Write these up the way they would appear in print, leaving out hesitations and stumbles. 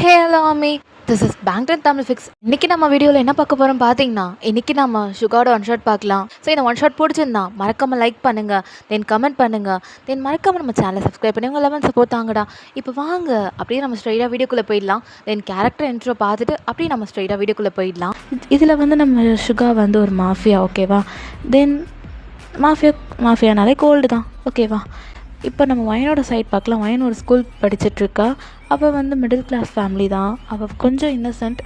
Hey hello அம்மி, this is பேங்க்டன் Tamil fix. இன்றைக்கி நம்ம வீடியோவில் என்ன பார்க்க போகிறோம் பார்த்தீங்கன்னா, இன்றைக்கி நம்ம சுகாவோட ஒன் ஷாட் பார்க்கலாம். ஸோ இந்த ஒன் ஷாட் பிடிச்சிருந்தா மறக்காமல் லைக் பண்ணுங்கள், தென் கமெண்ட் பண்ணுங்கள், தென் மறக்காமல் நம்ம சேனலை சப்ஸ்கிரைப் பண்ணி உங்கள் 11 சப்போர்ட் தாங்கடா. இப்போ வாங்க அப்படியே நம்ம ஸ்ட்ரைட்டாக வீடியோக்குள்ளே போயிடலாம். தென் கேரக்டர் இன்ட்ரோ பார்த்துட்டு அப்படியே நம்ம ஸ்ட்ரைட்டாக வீடியோக்குள்ளே போயிடலாம். இதில் நம்ம சுகா ஒரு மாஃபியா, ஓகேவா? தென் மாஃபியானாலே கோல்டு தான், ஓகேவா? இப்போ நம்ம வயனோட சைட் பார்க்கலாம். வயன் ஒரு ஸ்கூல் படிச்சிட்ருக்கா. அவள் மிடில் கிளாஸ் ஃபேமிலி தான். அவள் கொஞ்சம் இன்னசென்ட்.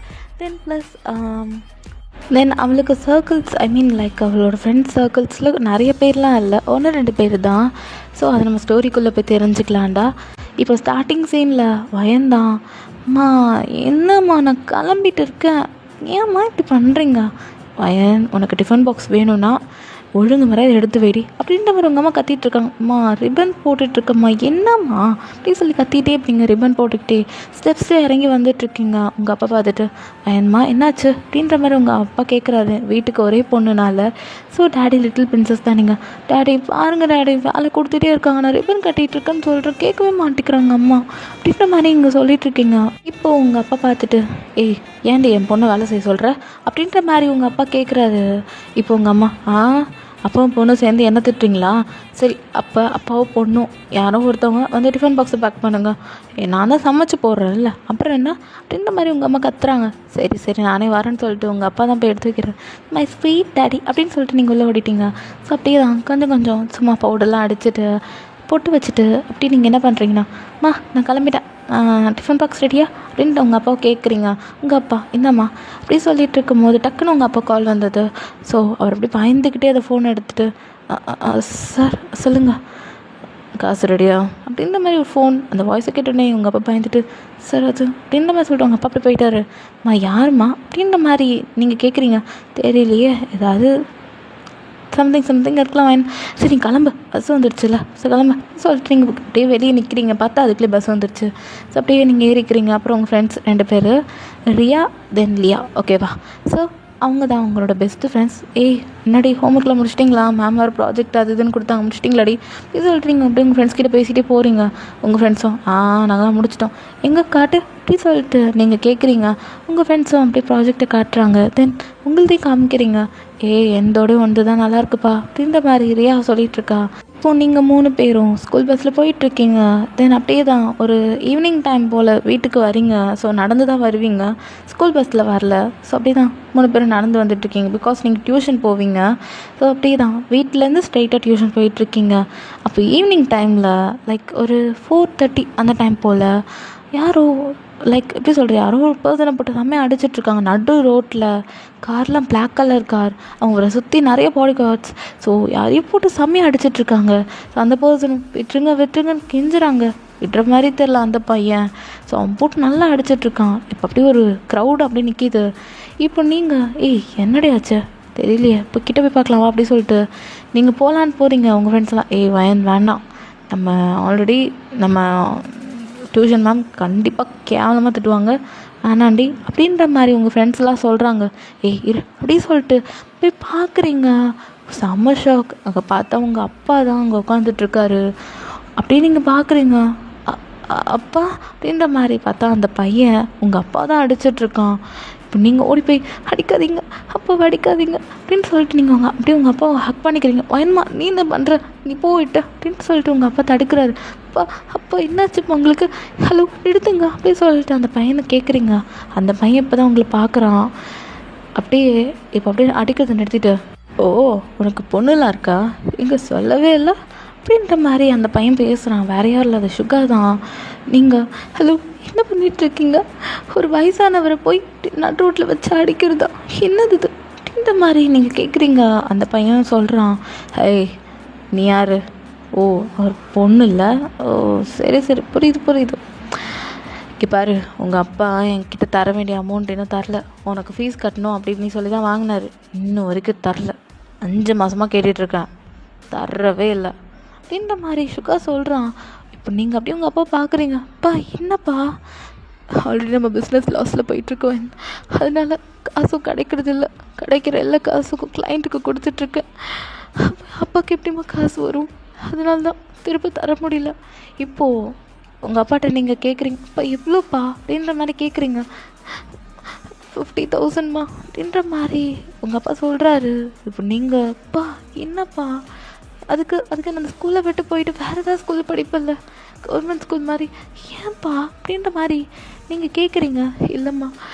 தென் அவளுக்கு சர்க்கிள்ஸ், லைக் அவளோட ஃப்ரெண்ட்ஸ் சர்க்கிள்ஸில் நிறைய பேர்லாம் இல்லை, 1-2 பேர் தான். ஸோ அதை நம்ம ஸ்டோரிக்குள்ளே போய் தெரிஞ்சுக்கலாம்டா. இப்போ ஸ்டார்டிங் சீனில் வயன்தான், அம்மா என்னம்மா நான் கிளம்பிட்டு இருக்கேன், ஏம்மா இப்படி பண்ணுறீங்க? வயன், உனக்கு டிஃபன் பாக்ஸ் வேணும்னா ஒழுங்கு முறை எடுத்து வைடி அப்படின்ற மாதிரி உங்கள் அம்மா கத்திட்டு இருக்காங்க. அம்மா ரிப்பன் போட்டுட்ருக்கம்மா, என்னம்மா அப்படின்னு சொல்லி கத்திட்டே இருப்பீங்க. ரிப்பன் போட்டுக்கிட்டே ஸ்டெப்ஸில் இறங்கி வந்துட்டுருக்கீங்க. உங்கள் அப்பா பார்த்துட்டு, அயன்மா என்னாச்சு அப்படின்ற மாதிரி உங்கள் அப்பா கேட்குறாரு. வீட்டுக்கு ஒரே பொண்ணுனால. ஸோ டேடி லிட்டில் பிரின்சஸ் தான் நீங்கள். டேடி பாருங்கள் டேடி, வேலை கொடுத்துட்டே இருக்காங்க, நான் ரிப்பன் கட்டிகிட்டு இருக்கேன்னு சொல்கிறேன், கேட்கவே மாட்டேங்கிறாங்க அம்மா அப்படின்ற மாதிரி இங்கே சொல்லிகிட்ருக்கீங்க. இப்போது உங்கள் அப்பா பார்த்துட்டு, ஏய் ஏன்டி என் பொண்ணை வேலை செய்ய சொல்கிற அப்படின்ற மாதிரி உங்கள் அப்பா கேட்குறாரு. இப்போ உங்கள் அம்மா, அப்பாவும் பொண்ணும் சேர்ந்து என்ன திட்டுறீங்களா? சரி, அப்பாவும் பொண்ணும் யாரோ ஒருத்தவங்க டிஃபன் பாக்ஸை பேக் பண்ணுங்க, நான் தான் சமைச்சு போடுறேன்ல, அப்புறம் என்ன அப்படின்ற மாதிரி உங்கள் அம்மா கத்துறாங்க. சரி நானே வரேன்னு சொல்லிட்டு உங்கள் அப்பா தான் போய் எடுத்து வைக்கிறேன். மை ஸ்வீட் டேடி அப்படின்னு சொல்லிட்டு நீங்கள் உள்ளே ஓடிட்டீங்க. ஸோ அப்படியே தான் கொஞ்சம் சும்மா பவுடர்லாம் அடிச்சுட்டு பொட்டு வச்சுட்டு அப்படி நீங்கள் என்ன பண்ணுறீங்கன்னா, நான் கிளம்பிட்டேன், டிஃபன் பாக்ஸ் ரெடியா அப்படின்ட்டு உங்கள் அப்பாவை கேட்குறீங்க. உங்கள் அப்பா என்னம்மா அப்படி சொல்லிகிட்டு இருக்கும்போது டக்குன்னு உங்கள் அப்பா கால் வந்தது. ஸோ அவர் அப்படி பயந்துக்கிட்டே அதை ஃபோன் எடுத்துகிட்டு, சார் சொல்லுங்கள், காசு ரெடியா அப்படின்ற மாதிரி ஒரு ஃபோன், அந்த வாய்ஸை கேட்டோடனே உங்கள் அப்பா பயந்துட்டு, சார் அது அப்படின்ற மாதிரி சொல்லிட்டு உங்கள் அப்பா அப்படி போயிட்டாரு. யாரும்மா அப்படின்ற மாதிரி நீங்கள் கேட்குறீங்க. தெரியலையே, ஏதாவது சம்திங் இருக்கலாம் வேணும். சரி கிளம்பு, பஸ் வந்துடுச்சுல, ஸோ கிளம்பு சொல்லிட்டு நீங்கள் அப்படியே வெளியே நிற்கிறீங்க. பார்த்தா அதுக்குள்ளே பஸ் வந்துடுச்சு. ஸோ அப்படியே நீங்கள் ஏறிக்கிறீங்க. அப்புறம் உங்கள் ஃப்ரெண்ட்ஸ் 2 பேர், ரியா தென் லியா, ஓகேவா? ஸோ அவங்க தான் அவங்களோட பெஸ்ட்டு ஃப்ரெண்ட்ஸ். முன்னாடி ஹோம்ஒர்க்கில் முடிச்சிட்டிங்களா, மேம் வேறு ப்ராஜெக்ட் அது இதுன்னு கொடுத்தாங்க, முடிச்சிட்டிங்களாடி இது சொல்கிறீங்க. அப்படி உங்கள் ஃப்ரெண்ட்ஸ் கிட்டே பேசிகிட்டே போகிறீங்க. உங்கள் ஃப்ரெண்ட்ஸும் நாங்கள் முடிச்சிட்டோம், எங்கே காட்டு அப்படி சொல்லிட்டு நீங்கள் கேட்குறீங்க. உங்கள் ஃப்ரெண்ட்ஸும் அப்படியே ப்ராஜெக்டை காட்டுறாங்க. தென் உங்கள்தையும் காமிக்கிறீங்க. எந்தோடய ஒன்று தான் நல்லாயிருக்குப்பா அப்படின்ற மாதிரி ரியா சொல்லிகிட்ருக்கா. இப்போது நீங்கள் 3 பேரும் ஸ்கூல் பஸ்ஸில் போயிட்டுருக்கீங்க. தென் அப்படியே தான் ஒரு ஈவினிங் டைம் போல் வீட்டுக்கு வரீங்க. ஸோ நடந்து தான் வருவீங்க, ஸ்கூல் பஸ்ஸில் வரல. ஸோ அப்படியே தான் 3 பேரும் நடந்து வந்துட்டுருக்கீங்க. பிகாஸ் நீங்கள் டியூஷன் போவீங்க. ஸோ அப்படியே தான் வீட்டிலேருந்து ஸ்ட்ரெயிட்டாக டியூஷன் போயிட்டுருக்கீங்க. அப்போ ஈவினிங் டைமில் லைக் ஒரு 4:30 அந்த டைம் போல் யாரோ எப்படி சொல்கிறது, யாரோ ஒரு பர்சனை போட்டு செம்மையாக அடிச்சிட்ருக்காங்க நடு ரோட்டில். கார்லாம் பிளாக் கலர் கார், அவங்கள சுற்றி நிறைய பாடி கார்ட்ஸ். ஸோ யாரையும் போட்டு செம்மையாக அடிச்சிட்ருக்காங்க. ஸோ அந்த பர்சன் விட்டுருங்கன்னு கெஞ்சுறாங்க. விடுற மாதிரி தெரில அந்த பையன். ஸோ அவன் போட்டு நல்லா அடிச்சிட்ருக்கான். இப்போ அப்படியே ஒரு க்ரௌட் அப்படி நிற்கிது. இப்போ நீங்கள் என்னடி ஆச்சு தெரியலையே, இப்போ கிட்ட போய் பார்க்கலாமா அப்படி சொல்லிட்டு நீங்கள் போகலான்னு போகிறீங்க. உங்கள் ஃப்ரெண்ட்ஸ்லாம் வயன் வேண்டாம், நம்ம ஆல்ரெடி நம்ம டியூஷன் மேம் கண்டிப்பாக கேவலமாக திட்டுவாங்க, வேணாண்டி அப்படின்ற மாதிரி உங்கள் ஃப்ரெண்ட்ஸ்லாம் சொல்கிறாங்க. இரு அப்படி சொல்லிட்டு போய் பார்க்குறீங்க. செம்ம ஷாக். அங்கே பார்த்தா உங்கள் அப்பா தான் அங்கே உட்காந்துட்ருக்காரு. அப்படியே நீங்கள் பார்க்குறீங்க, அப்பா அப்படின்ற மாதிரி பார்த்தா அந்த பையன் உங்கள் அப்பா தான் அடிச்சிட்ருக்கான். இப்போ நீங்கள் ஓடி போய் அடிக்காதீங்க, அப்பா அடிக்காதீங்க அப்படின்னு சொல்லிட்டு நீங்கள் அப்படியே உங்கள் அப்பாவை ஹக் பண்ணிக்கிறீங்க. வயன்மா நீ என்ன பண்ணுற, நீ போயிட்ட அப்படின்னு சொல்லிட்டு உங்கள் அப்பா தடுக்கிறாரு. அப்பா என்னாச்சு உங்களுக்கு, ஹலோ எடுத்துங்க அப்படின்னு சொல்லிட்டு அந்த பையனை கேட்குறீங்க. அந்த பையன் இப்போ தான் உங்களை பார்க்குறான். அப்படியே அடிக்கிறத நிறுத்திட்டு, உனக்கு பொண்ணுலாம் இருக்கா, இங்கே சொல்லவே இல்லை அப்படின்ற மாதிரி அந்த பையன் பேசுகிறான். வேற யாரும் இல்லை, அது சுகா தான். நீங்கள் ஹலோ என்ன பண்ணிகிட்ருக்கீங்க, ஒரு வயசானவரை போய் நடு ரோட்டில் வச்சு அடிக்கிறதா, என்னது இது அப்படின்ற மாதிரி நீங்கள் கேட்குறீங்க. அந்த பையன் சொல்கிறான், நீ யார், அவர் பொண்ணு இல்லை, சரி புரியுது. இங்கே பாரு, உங்கள் அப்பா என்கிட்ட தர வேண்டிய அமௌண்ட் இன்னும் தரல, உனக்கு ஃபீஸ் கட்டணும் அப்படின்னு சொல்லி தான் வாங்கினார், இன்னும் வரைக்கும் தரல, 5 மாதமாக கேட்டுட்ருக்கேன், தரவே இல்லை அப்படின்ற மாதிரி சுகா சொல்கிறான். இப்போ நீங்கள் அப்படியே உங்கள் அப்பா பார்க்குறீங்க. என்னப்பா, ஆல்ரெடி நம்ம பிஸ்னஸ் லாஸில் போயிட்டுருக்கோம், அதனால காசும் கிடைக்கிறதில்ல, கிடைக்கிற எல்லா காசுக்கும் கிளைண்ட்டுக்கு கொடுத்துட்ருக்கேன், அப்பாவுக்கு எப்படிம்மா காசு வரும், அதனால தான் திரும்ப தர முடியல. இப்போது உங்கள் அப்பாட்ட நீங்கள் கேட்குறீங்க, அப்பா எவ்வளோப்பா அப்படின்ற மாதிரி கேட்குறீங்க. 50,000மா அப்படின்ற மாதிரி உங்கள் அப்பா சொல்கிறாரு. இப்போ நீங்கள் அப்பா என்னப்பா அதுக்கு நான் அந்த ஸ்கூலை விட்டு போயிட்டு வேறு ஏதாவது ஸ்கூலில் படிப்பில்ல, கவர்மெண்ட் ஸ்கூல் மாதிரி, ஏன்ப்பா அப்படின்ற மாதிரி நீங்கள் கேட்குறீங்க. இல்லைம்மா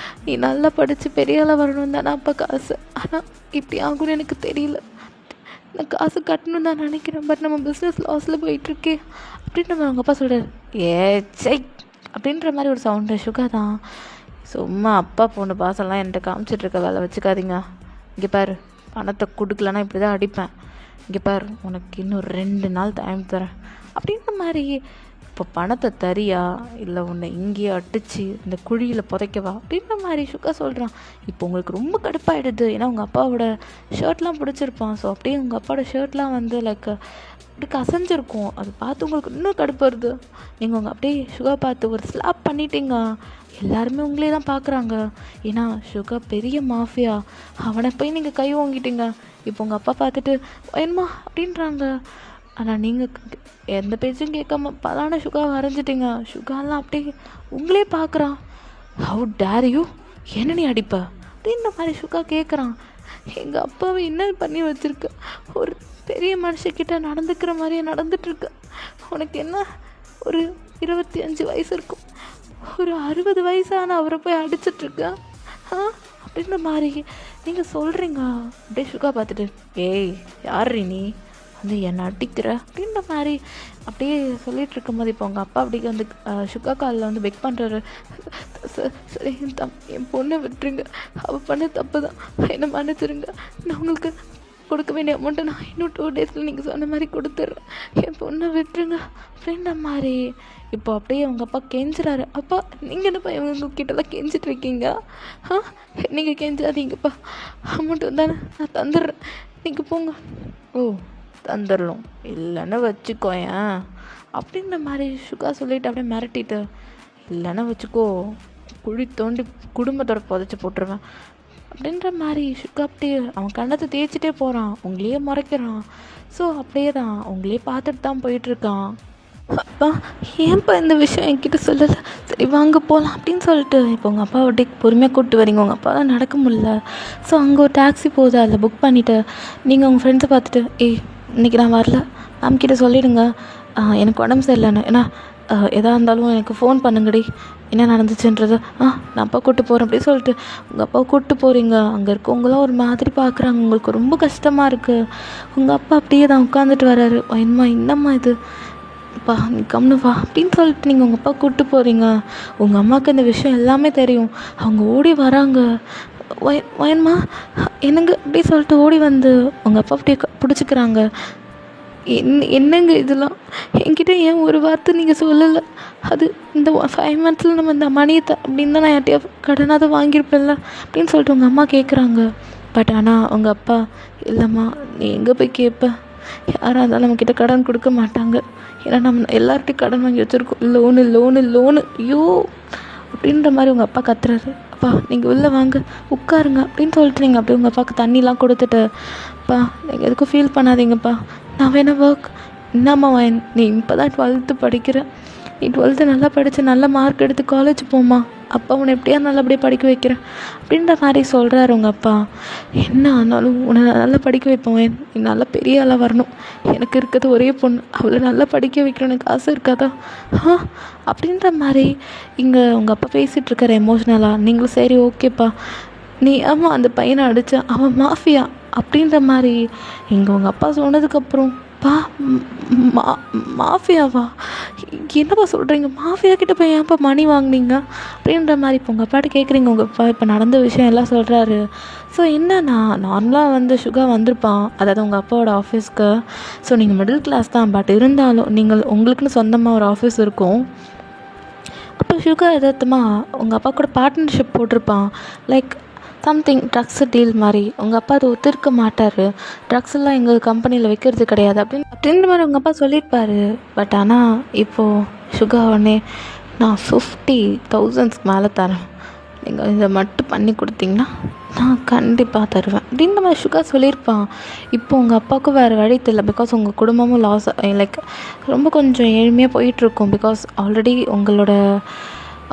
நீ நல்லா படித்து பெரிய ஆளாக வரணும் தானே அப்பா காசு, ஆனால் இப்படி ஆகும்னு எனக்கு தெரியல, நான் காசு கட்டணும் தான் நினைக்கிறேன், பட் நம்ம பிஸ்னஸ் லாஸில் போயிட்டுருக்கே அப்படின்ற மாதிரி அவங்க அப்பா சொல்கிறார். சை அப்படின்ற மாதிரி ஒரு சவுண்டு. சுகா தான் சும்மா அப்பா பொண்ணு பாசம்லாம் என்கிட்ட காமிச்சிட்ருக்க வேலை வச்சுக்காதீங்க. இங்கே பாரு, பணத்தை கொடுக்கலன்னா இப்படி தான் அடிப்பேன். இங்கே பாரு, உனக்கு இன்னும் 2 நாள் டைம் தரேன் அப்படின்ற மாதிரி. இப்போ பணத்தை தரியா இல்லை உன்னை இங்கேயே அடித்து இந்த குழியில் புதைக்கவா அப்படின்ற மாதிரி சுகா சொல்கிறான். இப்போ உங்களுக்கு ரொம்ப கடுப்பாயிடுது, ஏன்னா உங்கள் அப்பாவோட ஷர்ட்லாம் பிடிச்சிருப்பான். ஸோ அப்படியே உங்கள் அப்பாவோட ஷர்ட்லாம் வந்து லைக் அப்படி கசஞ்சிருக்கும். அது பார்த்து உங்களுக்கு இன்னும் கடுப்பு வருது. நீங்கள் உங்கள் அப்படியே சுகா பார்த்து ஒரு ஸ்லாப் பண்ணிட்டீங்க. எல்லாருமே உங்களே தான் பார்க்குறாங்க, ஏன்னா சுகா பெரிய மாஃபியா, அவனை போய் நீங்கள் கை வாங்கிட்டீங்க. இப்போ உங்கள் அப்பா பார்த்துட்டு வேணுமா அப்படின்றாங்க. ஆனால் நீங்கள் எந்த பேச்சும் கேட்காம பலான சுகா வரைஞ்சிட்டிங்க. சுகாலாம் அப்படியே உங்களே பார்க்குறான். ஹவு டேர் யூ, என்ன நீ அடிப்ப அப்படின்ற மாதிரி சுகா கேட்குறான். எங்கள் அப்பாவை என்ன பண்ணி வச்சுருக்க, ஒரு பெரிய மனுஷக்கிட்ட நடந்துக்கிற மாதிரியே நடந்துட்டுருக்க. உனக்கு என்ன ஒரு 25 வயசு இருக்கும், ஒரு 60 வயசான அவரை போய் அடிச்சிட்ருக்க அப்படின்ற மாதிரி நீங்கள் சொல்கிறீங்க. அப்படியே சுகா பார்த்துட்டு, ஏய் யார்ரி நீ வந்து என்னை அடிக்கிற அப்படின்ற மாதிரி அப்படியே சொல்லிகிட்டு இருக்கும்போது இப்போ உங்கள் அப்பா அப்படியே வந்து சுகா காலில் வந்து பெக் பண்ணுறாரு. சரி என் பொண்ணை விட்டுருங்க, அவள் பண்ண தப்பு தான், என்னை மன்னிச்சிருங்க, நான் உங்களுக்கு கொடுக்க வேண்டிய அமௌண்ட்டை நான் இன்னும் 2 டேஸில் நீங்கள் சொன்ன மாதிரி கொடுத்துட்றேன், என் பொண்ணை விட்டுருங்க அப்படின்ற மாதிரி. இப்போ அப்படியே அவங்க அப்பா கெஞ்சுறாரு. அப்பா நீங்கள் என்னப்பா இவங்கக்கிட்டலாம் கெஞ்சிட்டு இருக்கீங்க? நீங்கள் கெஞ்சாதீங்கப்பா, அமௌண்ட் வந்தானே நான் தந்துடுறேன், நீங்கள் போங்க. ஓ தந்துடலாம், இல்லைன்னா வச்சுக்கோயேன் அப்படின்ற மாதிரி சுகா சொல்லிவிட்டு அப்படியே மிரட்டிட்டு, இல்லைன்னா வச்சுக்கோ குழி தோண்டி குடும்பத்தோட புதைச்சி போட்டுருவேன் அப்படின்ற மாதிரி சுகா அப்படியே அவன் கண்ணத்தை தேய்ச்சிட்டே போகிறான். உங்களையே முறைக்கிறான். ஸோ அப்படியே தான் உங்களையே பார்த்துட்டு தான் போயிட்டுருக்கான். அப்பா ஏன்ப்பா இந்த விஷயம் என்கிட்ட சொல்லலை, சரி வாங்க போகலாம் அப்படின்னு சொல்லிட்டு இப்போ உங்கள் அப்பா அப்படியே பொறுமையாக கூப்பிட்டு வரீங்க. உங்கள் அப்பா தான் நடக்க முடியல. ஸோ அங்கே ஒரு டாக்ஸி போகுது, அதில் புக் பண்ணிவிட்டு நீங்கள் உங்கள் ஃப்ரெண்ட்ஸை பார்த்துட்டு, இன்றைக்கி நான் வரல, மேம்கிட்ட சொல்லிவிடுங்க எனக்கு உடம்பு சரியில்லைன்னு, ஏன்னா எதாக இருந்தாலும் எனக்கு ஃபோன் பண்ணுங்கடி என்ன நடந்துச்சுன்றது, நான் அப்பா கூப்பிட்டு போகிறேன் அப்படின்னு சொல்லிட்டு உங்கள் அப்பா கூப்பிட்டு போகிறீங்க. அங்கே இருக்கவங்களாம் ஒரு மாதிரி பார்க்குறாங்க, உங்களுக்கு ரொம்ப கஷ்டமாக இருக்குது. உங்கள் அப்பா அப்படியே தான் உட்காந்துட்டு வர்றாரு. என்னம்மா இது அப்பா நீ கம்னு வா அப்படின்னு சொல்லிட்டு நீங்கள் உங்கள் அப்பா கூப்பிட்டு போகிறீங்க. உங்கள் அம்மாவுக்கு இந்த விஷயம் எல்லாமே தெரியும். அவங்க ஓடி வராங்க. வயன்மா என்னங்க அப்படி சொல்லிட்டு ஓடி வந்து உங்கள் அப்பா அப்படியே பிடிச்சிக்கிறாங்க. என்னங்க இதெல்லாம் என்கிட்ட ஏன் ஒரு வார்த்தை நீங்கள் சொல்லலை? அது இந்த 5 monthஸில் நம்ம இந்த மணியை அப்படின்னு தான் நான் யார்ட்டையா கடனாக வாங்கியிருப்பேன்ல அப்படின்னு சொல்லிட்டு உங்கள் அம்மா கேட்குறாங்க. பட் ஆனால் உங்கள் அப்பா, இல்லைம்மா நீ எங்கே போய் கேட்ப, யாராக இருந்தாலும் நம்மக்கிட்ட கடன் கொடுக்க மாட்டாங்க, ஏன்னா நம்ம எல்லார்ட்டையும் கடன் வாங்கி வச்சுருக்கோம், லோனு ஐயோ அப்படின்ற மாதிரி உங்கள் அப்பா கத்துறாரு. அப்பா நீங்கள் உள்ளே வாங்க உட்காருங்க அப்படின்னு சொல்லிட்டு நீங்கள் அப்படியே உங்கள் அப்பாவுக்கு தண்ணிலாம் கொடுத்துட்டு, அப்பா நீங்கள் எதுக்கும் ஃபீல் பண்ணாதீங்கப்பா, நான் வேணா ஒர்க், என்னம்மா நீ இப்போ தான் 12th படிக்கிற, நீ 12th நல்லா படித்து நல்ல மார்க் எடுத்து காலேஜ் போமா, அப்பா உன்னை எப்படியா நல்லபடியாக படிக்க வைக்கிறேன் அப்படின்ற மாதிரி சொல்கிறாரு உங்கள் அப்பா. என்ன ஆனாலும் உன்னை நல்லா படிக்க வைப்பேன், நீ நல்லா பெரிய ஆளாக வரணும், எனக்கு இருக்கிறது ஒரே பொண்ணு, அவளை நல்லா படிக்க வைக்கணும் எனக்கு ஆசை இருக்காதா அப்படின்ற மாதிரி இங்கே உங்கள் அப்பா பேசிகிட்ருக்காரு எமோஷ்னலாக. நீங்களும் சரி ஓகேப்பா, நீ ஆமாம் அந்த பையனை அடித்த அவன் மாஃபியா அப்படின்ற மாதிரி இங்கே உங்கள் அப்பா சொன்னதுக்கப்புறம், பா மாஃபியாவா என்னப்பா சொல்கிறீங்க, மாஃபியா கிட்ட போய் ஏன்ப்பா மணி வாங்கினீங்க அப்படின்ற மாதிரி இப்போ உங்கள் அப்பாட்ட கேட்குறீங்க. உங்கள் அப்பா இப்போ நடந்த விஷயம் எல்லாம் சொல்கிறாரு. ஸோ என்னன்னா நார்மலாக வந்து சுகா வந்திருப்பான், அதாவது உங்கள் அப்பாவோட ஆஃபீஸ்க்கு. ஸோ நீங்கள் மிடில் கிளாஸ் தான், பட் இருந்தாலும் உங்களுக்குன்னு சொந்தமாக ஒரு ஆஃபீஸ் இருக்கும். அப்போ சுகா எதார்த்தமாக உங்கள் அப்பா கூட பார்ட்னர்ஷிப் போட்டிருப்பான், லைக் சம்திங் ட்ரக்ஸு டீல் மாதிரி. உங்கள் அப்பா அதை ஒத்துருக்க மாட்டார், ட்ரக்ஸ் எல்லாம் எங்கள் கம்பெனியில் வைக்கிறது கிடையாது அப்படின்ற மாதிரி உங்கள் அப்பா சொல்லியிருப்பார். பட் ஆனால் இப்போது சுகா உடனே நான் 50,000 மேலே தரேன், நீங்கள் இதை மட்டும் பண்ணி கொடுத்தீங்கன்னா நான் கண்டிப்பாக தருவேன் அப்படின்ற மாதிரி சுகா சொல்லியிருப்பான். இப்போ உங்கள் அப்பாவுக்கும் வேறு வழி தெரியல. பிகாஸ் உங்கள் குடும்பமும் லாஸ், லைக் ரொம்ப கொஞ்சம் ஏழ்மையாக போயிட்டுருக்கும். பிகாஸ் ஆல்ரெடி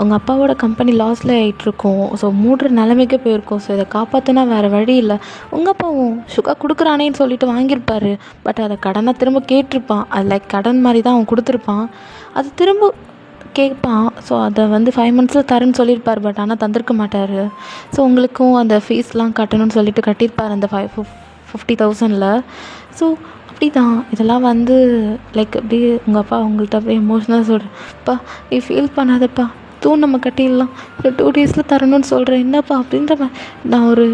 உங்கள் அப்பாவோட கம்பெனி லாஸில் ஆகிட்டுருக்கும். ஸோ மூடுற நிலைமைக்கே போயிருக்கோம். ஸோ இதை காப்பாற்றினா வேறு வழி இல்லை. உங்கள் அப்பாவும் சுகா கொடுக்குறானேன்னு சொல்லிட்டு வாங்கியிருப்பார். பட் அதை கடனாக திரும்ப கேட்டிருப்பான். அது லைக் கடன் மாதிரி தான் அவன் கொடுத்துருப்பான். அது திரும்ப கேட்பான். ஸோ அதை 5 monthஸில் தரேன்னு சொல்லியிருப்பார். பட் ஆனால் தந்திருக்க மாட்டார். ஸோ உங்களுக்கும் அந்த ஃபீஸ்லாம் கட்டணும்னு சொல்லிட்டு கட்டியிருப்பார் அந்த 50,000ல். ஸோ அப்படி தான் இதெல்லாம் லைக் அப்படியே உங்கள் அப்பா உங்கள்கிட்ட அப்படியே எமோஷ்னலாக சொல்கிறேன்ப்பா, நீ ஃபீல் பண்ணாதப்பா, நம்ம கட்டிடலாம், ஒரு 2 daysயில் தரணும்னு சொல்கிறேன், என்னப்பா அப்படின்ற மாதிரி. நான் ஒரு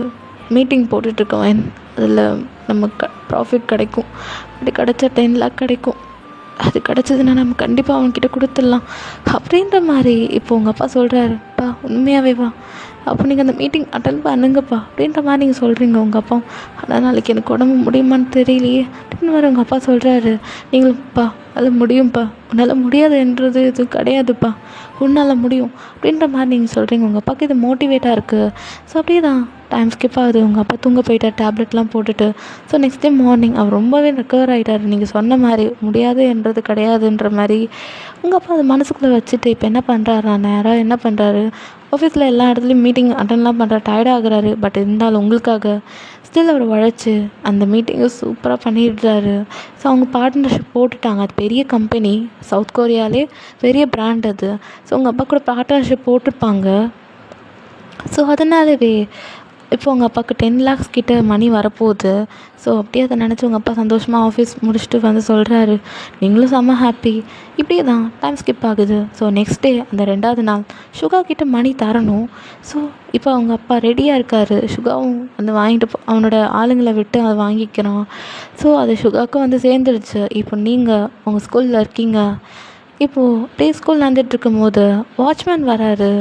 மீட்டிங் போட்டுட்ருக்கேன். அதில் நமக்கு ப்ராஃபிட் கிடைக்கும். அப்படி கிடச்சா 10 lakh கிடைக்கும். அது கிடச்சதுன்னா நம்ம கண்டிப்பாக அவன்கிட்ட கொடுத்துடலாம் அப்படின்ற மாதிரி. இப்போ உங்கள் அப்பா சொல்கிறாருப்பா, உண்மையாகவே வா, அப்போ நீங்கள் அந்த மீட்டிங் அட்டன் பண்ணுங்கப்பா அப்படின்ற மாதிரி நீங்கள் சொல்கிறீங்க உங்கள் அப்பா. ஆனால் நாளைக்கு எனக்கு உடம்பு முடியுமான்னு தெரியலையே அப்படின்னு மாதிரி உங்கள் அப்பா சொல்கிறாரு. நீங்களும்ப்பா அது முடியும்ப்பா, உன்னால் முடியாதுன்றது எதுவும் கிடையாதுப்பா, உன்னால் முடியும் அப்படின்ற மாதிரி நீங்கள் சொல்கிறீங்க. உங்கள் அப்பாவுக்கு இது மோட்டிவேட்டாக இருக்குது. ஸோ அப்படியே தான் டைம் ஸ்கிப் ஆகுது. உங்கள் அப்பா தூங்க போயிட்டார் டேப்லெட்லாம் போட்டுட்டு. ஸோ நெக்ஸ்ட் டே மார்னிங் அவர் ரொம்பவே ரெக்கவர் ஆகிட்டார். நீங்கள் சொன்ன மாதிரி முடியாதுன்றது கிடையாதுன்ற மாதிரி உங்கள் அப்பா அது மனசுக்குள்ளே வச்சுட்டு இப்போ என்ன பண்ணுறாரு, நான் நேராக என்ன பண்ணுறாரு, ஆஃபீஸில் எல்லா இடத்துலையும் மீட்டிங் அட்டன்லாம் பண்ணுறாரு, டயர்டாகிறாரு. பட் இருந்தாலும் உங்களுக்காக ஸ்டில் அவர் உழைச்சி அந்த மீட்டிங்கை சூப்பராக பண்ணிடுறாரு. ஸோ அவங்க பார்ட்னர்ஷிப் போட்டுட்டாங்க. அது பெரிய கம்பெனி, சவுத் கொரியாவிலே பெரிய பிராண்ட் அது. ஸோ உங்கள் அப்பா கூட பார்ட்னர்ஷிப் போட்டிருப்பாங்க. ஸோ அதனாலவே இப்போ உங்கள் அப்பாவுக்கு 10 lakhs கிட்ட மணி வரப்போகுது. ஸோ அப்படியே அதை நினச்சி உங்கள் அப்பா சந்தோஷமாக ஆஃபீஸ் முடிச்சுட்டு சொல்கிறாரு. நீங்களும் செம்ம ஹாப்பி. இப்படியே தான் டைம் ஸ்கிப் ஆகுது. ஸோ நெக்ஸ்ட் டே அந்த 2வது நாள் சுகா கிட்ட மணி தரணும். ஸோ இப்போ அவங்க அப்பா ரெடியாக இருக்கார். சுகாவும் வாங்கிட்டு அவனோட ஆளுங்களை விட்டு அதை வாங்கிக்கிறான். ஸோ அது சுகாவுக்கும் சேர்ந்துடுச்சு. இப்போ நீங்கள் உங்கள் ஸ்கூலில் இருக்கீங்க. இப்போது டே ஸ்கூல் நடந்துகிட்ருக்கும் போது வாட்ச்மேன் வராரு.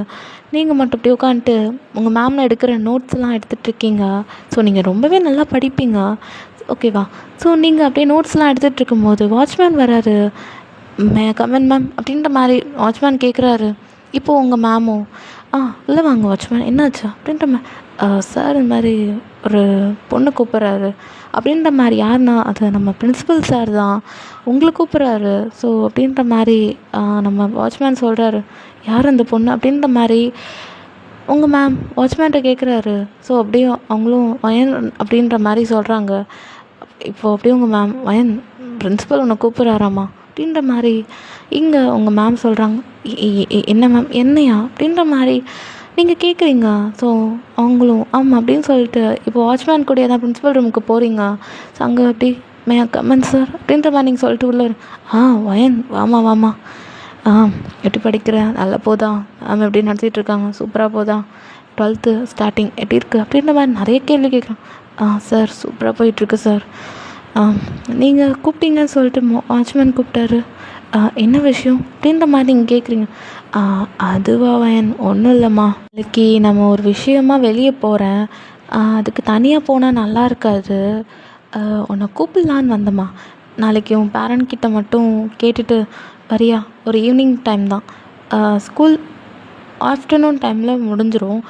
நீங்கள் மட்டும் இப்படி உட்காந்துட்டு உங்கள் மேமில் எடுக்கிற நோட்ஸ்லாம் எடுத்துகிட்ருக்கீங்க. ஸோ நீங்கள் ரொம்பவே நல்லா படிப்பீங்க, ஓகேவா? ஸோ நீங்கள் அப்படியே நோட்ஸ்லாம் எடுத்துகிட்ருக்கும் போது வாட்ச்மேன் வராரு. கமெண்ட் மேம் அப்படின்ற மாதிரி வாட்ச்மேன் கேட்குறாரு. இப்போது உங்கள் மேமும் இல்லை வாங்க வாட்ச்மேன், என்னாச்சு அப்படின்ற மாதிரி, சார் இந்த மாதிரி ஒரு பொண்ணு கூப்பிட்றாரு அப்படின்ற மாதிரி. யாருன்னா அது நம்ம பிரின்சிபல் சார் தான் உங்களை கூப்பிட்றாரு. ஸோ அப்படின்ற மாதிரி நம்ம வாட்ச்மேன் சொல்கிறாரு, யார் அந்த பொண்ணு அப்படின்ற மாதிரி உங்கள் மேம் வாட்ச்மேன்கிட்ட கேட்குறாரு. ஸோ அப்படியே அவங்களும் வயன் அப்படின்ற மாதிரி சொல்கிறாங்க. இப்போது அப்படியே உங்கள் மேம், வயன் பிரின்சிபல் உன்னை கூப்பிட்றாராம்மா அப்படின்ற மாதிரி. இங்கே உங்கள் மேம் சொல்கிறாங்க, என்ன மேம், என்னையா அப்படின்ற மாதிரி நீங்கள் கேட்குறீங்க. ஸோ அவங்களும் ஆமாம் அப்படின்னு சொல்லிட்டு இப்போ வாட்ச்மேன் கூட தான் பிரின்சிபல் ரூமுக்கு போகிறீங்க. ஸோ அங்கே அப்படி மே கமெண்ட் சார் அப்படின்ற மாதிரி நீங்கள் சொல்லிட்டு உள்ள வயன் வாமா எப்படி படிக்கிறேன், நல்லா போதா, மேம் எப்படி நடத்திட்டுருக்காங்க, சூப்பராக போதா, 12th ஸ்டார்டிங் எப்படி இருக்குது அப்படின்ற மாதிரி நிறைய கேள்வி கேட்குறான். சார் சூப்பராக போயிட்டுருக்கு சார். நீங்கள் கூப்பிட்டீங்கன்னு சொல்லிட்டு வாட்ச்மேன் கூப்பிட்டாரு, என்ன விஷயம் அப்படின்ற மாதிரி நீங்கள் கேட்குறீங்க. அதுவா வயன், ஒன்றும் இல்லைம்மா, நாளைக்கு நம்ம ஒரு விஷயமா வெளியே போகிறேன், அதுக்கு தனியாக போனால் நல்லா இருக்காது, உன்னை கூப்பிடலான்னு வந்தம்மா. நாளைக்கு உன் பேரண்ட்கிட்ட மட்டும் கேட்டுட்டு வரியா? ஒரு ஈவினிங் டைம் தான், ஸ்கூல் ஆஃப்டர்நூன் டைமில் முடிஞ்சிடும்.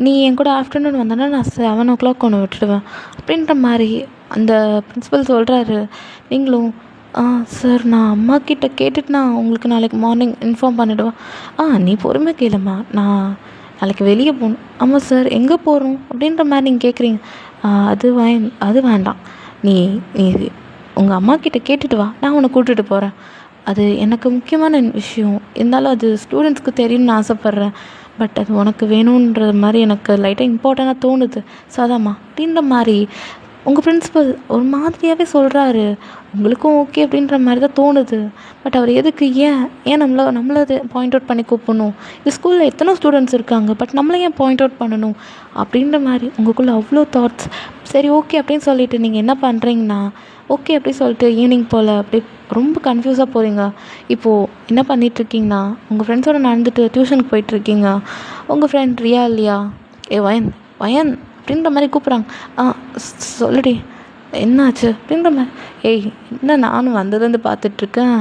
நீ என் கூட ஆஃப்டர்நூன் வந்தோன்னா நான் 7 o'clock ஒன்று விட்டுடுவேன் அப்படின்ற மாதிரி அந்த பிரின்சிபல் சொல்கிறாரு. நீங்களும் சார் நான் அம்மாக்கிட்ட கேட்டுட்டு நான் உங்களுக்கு நாளைக்கு மார்னிங் இன்ஃபார்ம் பண்ணிவிடுவேன். நீ பொறுமையாக கேளும்மா, நான் நாளைக்கு வெளியே போகணும். ஆமாம் சார், எங்கே போகிறோம் அப்படின்ற மாதிரி நீங்கள் கேட்குறீங்க. அது வேண்டாம், நீ நீ உங்கள் அம்மாக்கிட்ட கேட்டுட்டு வா, நான் உன்னை கூட்டிகிட்டு போகிறேன். அது எனக்கு முக்கியமான விஷயம், இருந்தாலும் அது ஸ்டூடெண்ட்ஸ்க்கு தெரியும்னு ஆசைப்பட்றேன். பட் அது உனக்கு வேணுன்ற மாதிரி எனக்கு லைட்டாக இம்பார்ட்டண்ட்டாக தோணுது. ஸோ அதாம்மா அப்படின்ற மாதிரி உங்கள் பிரின்சிபல் ஒரு மாதிரியாகவே சொல்கிறாரு. உங்களுக்கும் ஓகே அப்படின்ற மாதிரி தான் தோணுது. பட் அவர் எதுக்கு, ஏன் நம்மளை பாயிண்ட் அவுட் பண்ணி கூப்பிடணும்? இந்த ஸ்கூலில் எத்தனை ஸ்டூடெண்ட்ஸ் இருக்காங்க, பட் நம்மளை ஏன் பாயிண்ட் அவுட் பண்ணணும் அப்படின்ற மாதிரி உங்களுக்குள்ளே அவ்வளோ தாட்ஸ். சரி ஓகே அப்படின்னு சொல்லிட்டு நீங்கள் என்ன பண்ணுறீங்கன்னா, ஓகே அப்படி சொல்லிட்டு ஈவினிங் போல் அப்படி ரொம்ப கன்ஃபியூஸாக போகிறீங்க. இப்போது என்ன பண்ணிகிட்ருக்கீங்கன்னா, உங்கள் ஃப்ரெண்ட்ஸோடு நடந்துட்டு டியூஷனுக்கு போயிட்டுருக்கீங்க. உங்கள் ஃப்ரெண்ட் ரியா இல்லையா, வயன் அப்படின்ற மாதிரி கூப்பிட்றாங்க. சொல்லுடி என்னாச்சு அப்படின்ற மாதிரி. என்ன நானும் வந்ததுலேருந்து பார்த்துட்ருக்கேன்,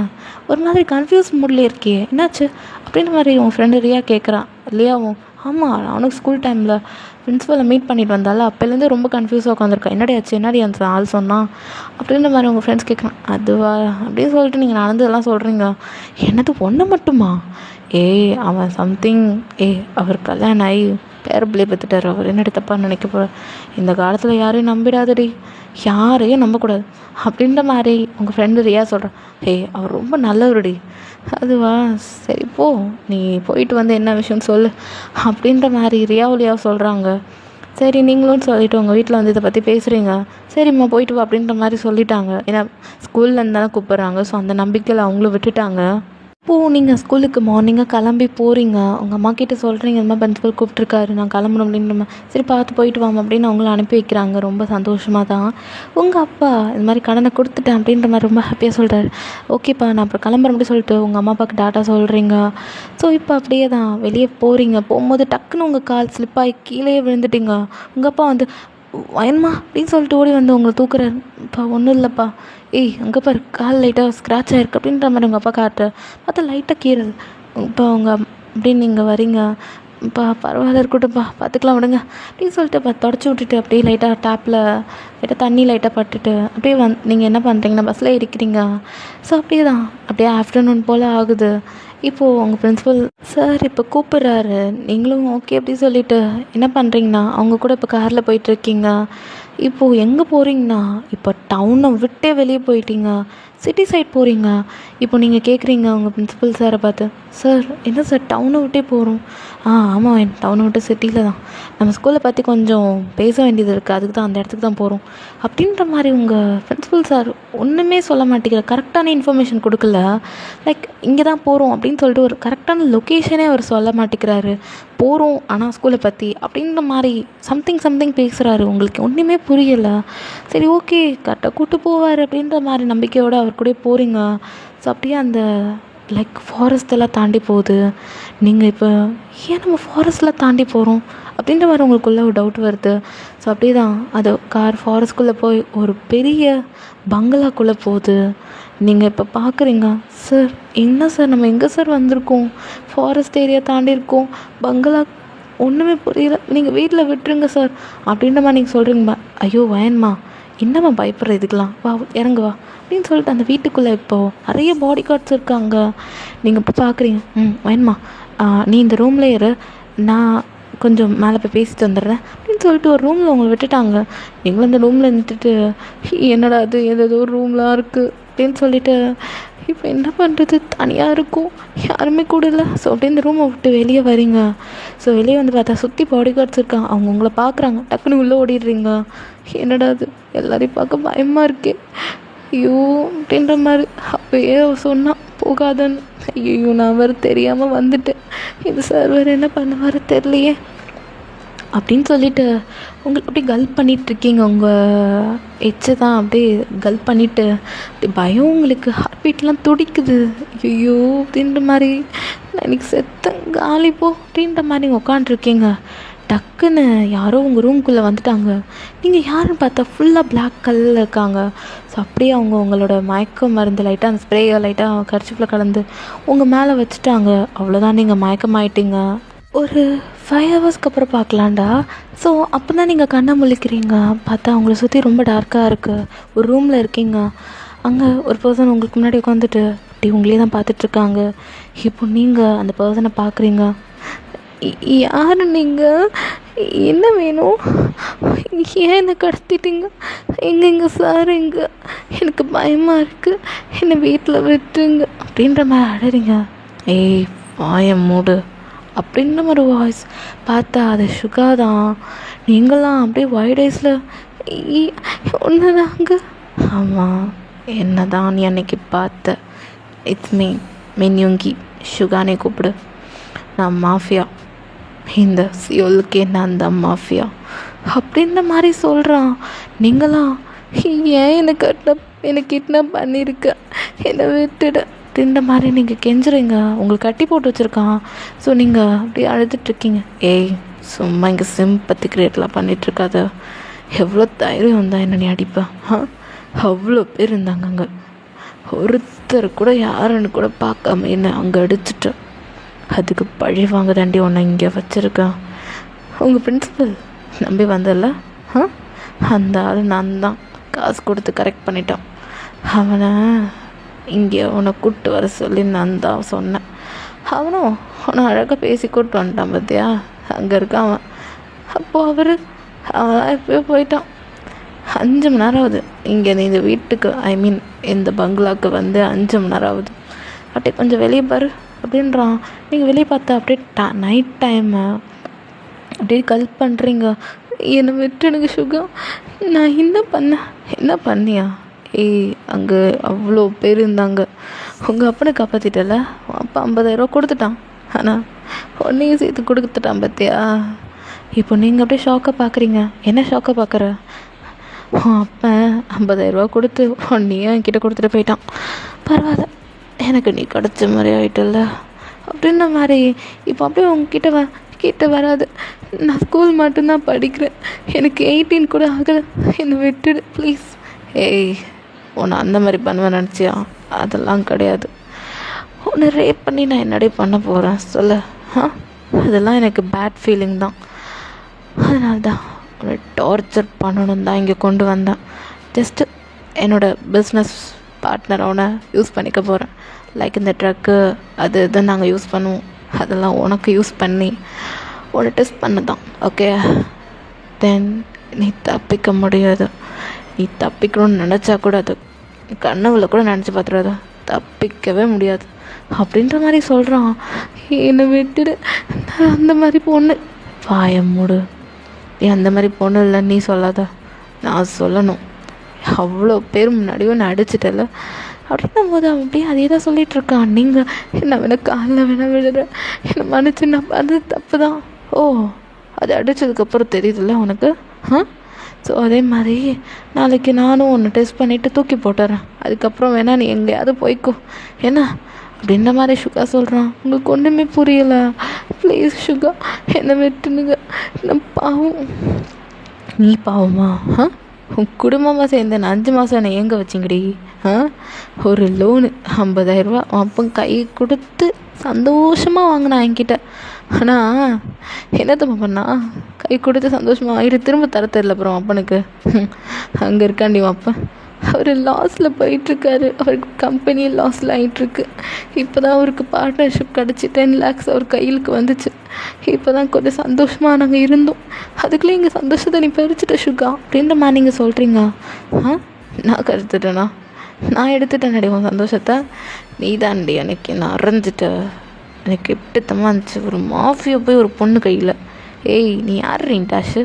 ஒரு மாதிரி கன்ஃபியூஸ் மூட்லேயே இருக்கியே, என்னாச்சு அப்படின்ற மாதிரி உன் ஃப்ரெண்டு ரியா கேட்குறான். ரியாவும் ஆமாம், நானும் ஸ்கூல் டைமில் பிரின்ஸிபலை மீட் பண்ணிட்டு வந்தால அப்போலேருந்து ரொம்ப கன்ஃபியூஸாக உட்காந்துருக்கேன். என்னடி ஆச்சு, என்னடி அந்த ஆள் சொன்னான் அப்படின்ற மாதிரி உங்கள் ஃப்ரெண்ட்ஸ் கேட்குறான். அதுவா அப்படின்னு சொல்லிட்டு நீங்கள் நடந்ததெல்லாம் சொல்கிறீங்க. என்னது ஒன்று மட்டுமா? அவன் சம்திங் அவர் கல்யாணம் ஆகி பேரப்பிள்ளையை பெற்றுட்டார். அவர் என்னடி தப்பாக நினைக்க போகிறார். இந்த காலத்தில் யாரையும் நம்பிடாதடி, யாரையும் நம்பக்கூடாது அப்படின்ற மாதிரி உங்கள் ஃப்ரெண்டு ரியா சொல்கிறான். அவர் ரொம்ப நல்லவருடி. அதுவா, சரி போ, நீ போயிட்டு வந்து என்ன விஷயம்னு சொல்லு அப்படின்ற மாதிரி ரியாவுலியா சொல்கிறாங்க. சரி நீங்களும் சொல்லிவிட்டு உங்கள் வீட்டில் வந்து இதை பற்றி பேசுகிறீங்க. சரிம்மா போயிட்டு வா அப்படின்ற மாதிரி சொல்லிட்டாங்க. ஏன்னா ஸ்கூல்லேருந்து தானே கூப்பிட்றாங்க. ஸோ அந்த நம்பிக்கையில் அவங்களும் விட்டுட்டாங்க. இப்போது நீங்கள் ஸ்கூலுக்கு மார்னிங்காக கிளம்பி போகிறீங்க. உங்கள் அம்மா கிட்டே சொல்கிறீங்க, இந்த மாதிரி பிரின்சிபல் கூப்பிட்ருக்காரு, நான் கிளம்பணும் அப்படின்ற மாதிரி. சரி பார்த்து போயிட்டு வாங்க அப்படின்னு அவங்கள அனுப்பி வைக்கிறாங்க. ரொம்ப சந்தோஷமாக தான் உங்கள் அப்பா இந்த மாதிரி கடனை கொடுத்துட்டேன் அப்படின்ற மாதிரி ரொம்ப ஹாப்பியாக சொல்கிறாரு. ஓகேப்பா நான் அப்புறம் கிளம்புறேன் அப்படி சொல்லிட்டு உங்கள் அம்மா அப்பாவுக்கு டாட்டா சொல்கிறீங்க. ஸோ இப்போ அப்படியே தான் வெளியே போகிறீங்க. போகும்போது டக்குன்னு உங்கள் கால் ஸ்லிப்பாகி கீழே விழுந்துட்டீங்க. உங்கள் அப்பா வந்து வயன்மா அப்படின்னு சொல்லிட்டு ஓடி வந்து உங்களை தூக்குறாரு. இப்போ ஒன்றும் இல்லைப்பா, அங்கே பாரு கால் லைட்டாக ஸ்க்ராட்ச் ஆகிருக்கு அப்படின்ற மாதிரி உங்கள் அப்பா காட்டுற பார்த்தா லைட்டாக கீறுது. இப்போ அவங்க அப்படின்னு நீங்கள் வரீங்க. பரவாயில்ல இருக்கட்டும்ப்பா, பார்த்துக்கலாம் விடுங்க அப்படின்னு சொல்லிட்டு தொடச்சி விட்டுட்டு அப்படியே லைட்டாக டேப்பில் லைட்டாக தண்ணி லைட்டாக பட்டுட்டு அப்படியே நீங்கள் என்ன பண்ணுறீங்கன்னா பஸ்ஸில் இருக்கிறீங்க. ஸோ அப்படியே தான் அப்படியே ஆஃப்டர்நூன் போல் ஆகுது. இப்போது உங்கள் பிரின்சிபல் சார் இப்போ கூப்பிட்றாரு. நீங்களும் ஓகே அப்படி சொல்லிவிட்டு என்ன பண்ணுறீங்கன்னா அவங்க கூட இப்போ காரில் போயிட்டுருக்கீங்க. இப்போது எங்கே போகிறீங்கன்னா இப்போ டவுனை விட்டே வெளியே போயிட்டீங்க, சிட்டி சைட் போகிறீங்க. இப்போ நீங்கள் கேட்குறீங்க உங்கள் பிரின்சிபல் சாரை பார்த்து, சார் என்ன சார் டவுனை விட்டே போகிறோம்? ஆமாம் டவுனை விட்டு சிட்டியில் தான், நம்ம ஸ்கூலை பற்றி கொஞ்சம் பேச வேண்டியது இருக்குது, அதுக்கு தான் அந்த இடத்துக்கு தான் போகிறோம் அப்படின்ற மாதிரி உங்கள் பிரின்சிபல் சார் ஒன்றுமே சொல்ல மாட்டேங்கிற, கரெக்டான இன்ஃபர்மேஷன் கொடுக்கல. லைக் இங்கே தான் போகிறோம் அப்படின்னு சொல்லிட்டு ஒரு கரெக்டான லொக்கேஷனே அவர் சொல்ல மாட்டேங்கிறாரு. போகிறோம் ஆனால் ஸ்கூலை பற்றி அப்படின்ற மாதிரி சம்திங் பேசுகிறாரு. உங்களுக்கு ஒன்றுமே புரியலை. சரி ஓகே கரெக்டாக கூப்பிட்டு போவார் அப்படின்ற மாதிரி நம்பிக்கையோடு அவர் கூட போகிறீங்க. ஸோ அப்படியே அந்த லைக் ஃபாரஸ்ட்டெல்லாம் தாண்டி போகுது. நீங்கள் இப்போ ஏன் நம்ம ஃபாரஸ்ட்டில் தாண்டி போகிறோம் அப்படின்ற மாதிரி உங்களுக்குள்ளே ஒரு டவுட் வருது. ஸோ அப்படியே தான் அது கார் ஃபாரஸ்ட்குள்ளே போய் ஒரு பெரிய பங்களாக்குள்ளே போகுது. நீங்கள் இப்போ பார்க்குறீங்க, சார் என்ன சார் நம்ம எங்கே சார் வந்திருக்கோம்? ஃபாரஸ்ட் ஏரியா தாண்டி இருக்கோம், பங்களா ஒன்றுமே புரியல, நீங்கள் வீட்டில் விட்டுருங்க சார் அப்படின்ற மாதிரி நீங்கள் சொல்கிறீங்கம்மா. ஐயோ வயன்மா என்னம்மா பயப்படுற, இதுக்கெலாம் வா இறங்கு வா அப்படின்னு சொல்லிட்டு அந்த வீட்டுக்குள்ளே இப்போது நிறைய பாடி கார்ட்ஸ் இருக்காங்க. நீங்கள் இப்போ பார்க்குறீங்க. வயன்மா நீ இந்த ரூமில் இரு, நான் கொஞ்சம் மேலே போய் பேசிட்டு வந்துடுறேன் அப்படின்னு சொல்லிட்டு ஒரு ரூமில் அவங்கள விட்டுட்டாங்க. நீங்களும் அந்த ரூமில் இருந்துட்டு என்னடா அது ஏதோ ஒரு ரூம்லாம் இருக்குது அப்படின்னு சொல்லிட்டு இப்போ என்ன பண்ணுறது, தனியாக இருக்கும், யாருமே கூட இல்லை. ஸோ அப்படியே இந்த ரூமை விட்டு வெளியே வரீங்க. ஸோ வெளியே வந்து பார்த்தா சுற்றி பாடி கார்ட்ஸ் இருக்காங்க. அவங்க உங்களை பார்க்குறாங்க, டக்குன்னு உள்ளே ஓடிடுறீங்க. என்னடா அது எல்லாரையும் பார்க்க பயமாக இருக்கே, ஐயோ அப்படின்ற மாதிரி. அப்போயே சொன்னான் போகாதன்னு. ஐயோ நான் வேறு தெரியாமல் வந்துட்டேன், இது சார் வேறு என்ன பண்ணுவார் தெரியலையே அப்படின்னு சொல்லிட்டு உங்களுக்கு அப்படியே கல்ப் பண்ணிகிட்ருக்கீங்க. உங்கள் எச்சை தான் அப்படியே கல்ப் பண்ணிவிட்டு அப்படி பயம், உங்களுக்கு ஹார்ட் பீட்லாம் துடிக்குது. ஐயோ அப்படின்ற மாதிரி நான் இன்றைக்கி செத்தேன் காலி போ அப்படின்ற மாதிரி நீங்கள் உட்காண்ட்ருக்கீங்க. டக்குன்னு யாரோ உங்கள் ரூம்குள்ளே வந்துட்டாங்க. நீங்கள் யாருன்னு பார்த்தா ஃபுல்லாக பிளாக் கலரில் இருக்காங்க. ஸோ அப்படியே அவங்க உங்களோட மயக்க மருந்து லைட்டாக அந்த ஸ்ப்ரேயை லைட்டாக கர்ச்சிஃபில் கலந்து உங்கள் மேலே வச்சுட்டாங்க. அவ்வளோதான், நீங்கள் மயக்கமாயிட்டீங்க. ஒரு 5 ஹவர்ஸ்க்கு அப்புறம் பார்க்கலாண்டா. ஸோ அப்போ தான் நீங்கள் கண்ணை முழிக்கிறீங்க. பார்த்தா உங்களை சுற்றி ரொம்ப டார்க்காக இருக்குது. ஒரு ரூமில் இருக்கீங்க. அங்கே ஒரு பர்சன் உங்களுக்கு முன்னாடி உட்காந்துட்டு அப்படி உங்களே தான் பார்த்துட்ருக்காங்க. இப்போ நீங்கள் அந்த பர்சனை பார்க்குறீங்க. யார் நீங்கள், என்ன வேணும், ஏன் என்னை கடத்திட்டீங்க, எங்கெங்க சார் எங்கே, எனக்கு பயமாக இருக்குது, என்னை வீட்டில் விட்டுருங்க அப்படின்ற மாதிரி அழறீங்க. வாயை மூடு அப்படின்ற மாதிரி வாய்ஸ். பார்த்தா அது சுகா தான். நீங்களாம் அப்படியே ஒயிட் ஐஸில் ஒன்றுதாங்க. ஆமாம் என்ன தான் நீ அன்னைக்கு பார்த்த, இட்ஸ் மீ மின்யுங்கி, சுகானே கூப்பிடு, நான் மாஃபியா, இந்த சியோலுக்கே நான் தான் மாஃபியா அப்படின்ற மாதிரி சொல்கிறான். நீங்களாம் ஏன் என்னை கிட்னாப் பண்ணியிருக்க, என்னை விட்டுட அப்படின்ற மாதிரி நீங்கள் கெஞ்சுறீங்க. உங்களுக்கு கட்டி போட்டு வச்சுருக்கான். ஸோ நீங்கள் அப்படியே அழுதுட்ருக்கீங்க. சும்மா இங்கே சிம்பத்தி கிரியேட்லாம் பண்ணிகிட்ருக்காத, எவ்வளோ தைரியம் வந்தால் என்ன நீ அடிப்பேன்? அவ்வளோ பேர் இருந்தாங்க அங்கே, ஒருத்தர் கூட யாருன்னு கூட பார்க்காம என்ன அங்கே அடிச்சுட்டேன். அதுக்கு பழி வாங்க தாண்டி உன்னை இங்கே வச்சுருக்கேன். உங்கள் பிரின்சிபல் நம்பி வந்தல, அந்த ஆள் நான் தான் காசு கொடுத்து கரெக்ட் பண்ணிட்டான். அவனை இங்கே உன்னை கூப்பிட்டு வர சொல்லி நான் தான் சொன்னேன். அவனும் அவனை அழகாக பேசி கூப்பிட்டு வந்துட்டான் பார்த்தியா, அங்கே இருக்கான் அவன். அப்போது அவன் எப்போயோ போயிட்டான். 5 மணி நேரம் ஆகுது இங்கே நீ இந்த வீட்டுக்கு, ஐ மீன் இந்த பங்களாவுக்கு வந்து 5 மணி நேரம் ஆகுது. அப்படியே கொஞ்சம் வெளியே பாரு அப்படின்றான். நீங்கள் வெளியே பார்த்தா அப்படியே நைட் டைமு அப்படியே கல் பண்ணுறீங்க. என்னை விட்டு எனக்கு சுகம். நான் என்ன பண்ணியா? அங்கே அவ்வளோ பேர் இருந்தாங்க. உங்கள் அப்பனை காப்பாற்றிட்டல. அப்பா 50,000 கொடுத்துட்டான். ஆனால் உன்னையும் சேர்த்து கொடுத்துட்டான் பார்த்தியா. இப்போ நீங்கள் அப்படியே ஷாக்காக பார்க்குறீங்க. என்ன ஷாக்காக பார்க்குற? அப்போ 50,000 கொடுத்து உன்னையும் என்கிட்ட கொடுத்துட்டு போயிட்டான். பரவாயில்ல, எனக்கு நீ கிடச்ச மாதிரி ஆகிட்டல அப்படின்ற மாதிரி. இப்போ அப்படியே உங்ககிட்ட கிட்ட வராது. நான் ஸ்கூல் மட்டும்தான் படிக்கிறேன். எனக்கு 18 கூட ஆகலை. என்னை விட்டுடு ப்ளீஸ். உன்னை அந்த மாதிரி பண்ணுவேன் நினச்சியா? அதெல்லாம் கிடையாது. உன்னை ரேப் பண்ணி நான் என்னடே பண்ண போகிறேன் சொல்ல? அதெல்லாம் எனக்கு பேட் ஃபீலிங் தான். அதனால தான் உன்னை டார்ச்சர் பண்ணணும் தான் இங்கே கொண்டு வந்தேன். ஜஸ்ட்டு என்னோடய பிஸ்னஸ் பார்ட்னர் அவனை யூஸ் பண்ணிக்க போகிறேன். லைக் இந்த ட்ரக்கு அது இதுன்னு நாங்கள் யூஸ் பண்ணுவோம். அதெல்லாம் உனக்கு யூஸ் பண்ணி உன்னை டெஸ்ட் பண்ண தான். ஓகே, தென் நீ தப்பிக்க முடியாது. நீ தப்பிக்கணும்னு நினச்சா கூட அது கனவுல கூட நினச்சி பார்த்துடாத, தப்பிக்கவே முடியாது அப்படின்ற மாதிரி சொல்கிறான். என்னை விட்டுடு, நான் அந்த மாதிரி பொண்ணு. வாயை மூடு. அந்த மாதிரி பொண்ணு இல்லை நீ சொல்லாத, நான் சொல்லணும். அவ்வளோ பேர் முன்னாடியும் நான் அடிச்சிட்டல அப்படின்னும் போது அவன் அப்படியே அதே தான் சொல்லிகிட்ருக்கான். நீங்கள் என்ன வேணால் காலில் வேணால் விழுறேன், என்னை மன்னிச்சு, நான் பண்ணது தப்பு தான். ஓ, அது அடித்ததுக்கப்புறம் தெரியுதுல்ல உனக்கு? ஸோ அதே மாதிரி நாளைக்கு நானும் ஒன்று டெஸ்ட் பண்ணிவிட்டு தூக்கி போட்டுறேன். அதுக்கப்புறம் வேணா நீ எங்கேயாவது போய்க்கோ என்ன அப்படின்ற மாதிரி சுகா சொல்கிறான். உங்களுக்கு ஒன்றுமே புரியலை. ப்ளீஸ் சுகா, என்னை விட்டுனுங்க. நான் பாவம். நீ பாவமா? உன் குடும்பமாக சேர்ந்து நான் 5 மாதம் என்னை ஏங்க வச்சிங்கடி. ஒரு லோனு 50,000 அப்போ கை கொடுத்து சந்தோஷமாக வாங்கினான் என்கிட்ட. ஆனால் என்ன தப்பு பண்ணா? கை கொடுத்து சந்தோஷமாக வாங்கிட்டு திரும்ப தர தெரியல. அப்புறம் அப்பனுக்கு அங்கே இருக்காண்டி அப்பன் அவர் லாஸில் போயிட்டுருக்காரு. அவருக்கு கம்பெனி லாஸில் ஆகிட்டுருக்கு. இப்போ தான் அவருக்கு பார்ட்னர்ஷிப் கிடச்சி 10 lakhs அவர் கையிலுக்கு வந்துச்சு. இப்போ தான் கொஞ்சம் சந்தோஷமாக நாங்கள் இருந்தோம். அதுக்குள்ளே எங்கள் சந்தோஷத்தை நீ பறிச்சுட்ட சுகா அப்படின்ற மாதிரி நீங்கள் சொல்கிறீங்க. நான் கருத்துட்டேனா? நான் எடுத்துட்டேன் உன் சந்தோஷத்தை. நீ தாண்டி எனக்கு நான் அரைஞ்சிட்ட. எனக்கு எப்படித்தமாக இருந்துச்சு ஒரு மாஃபியா போய் ஒரு பொண்ணு கையில். நீ யார் நீ டாஷு?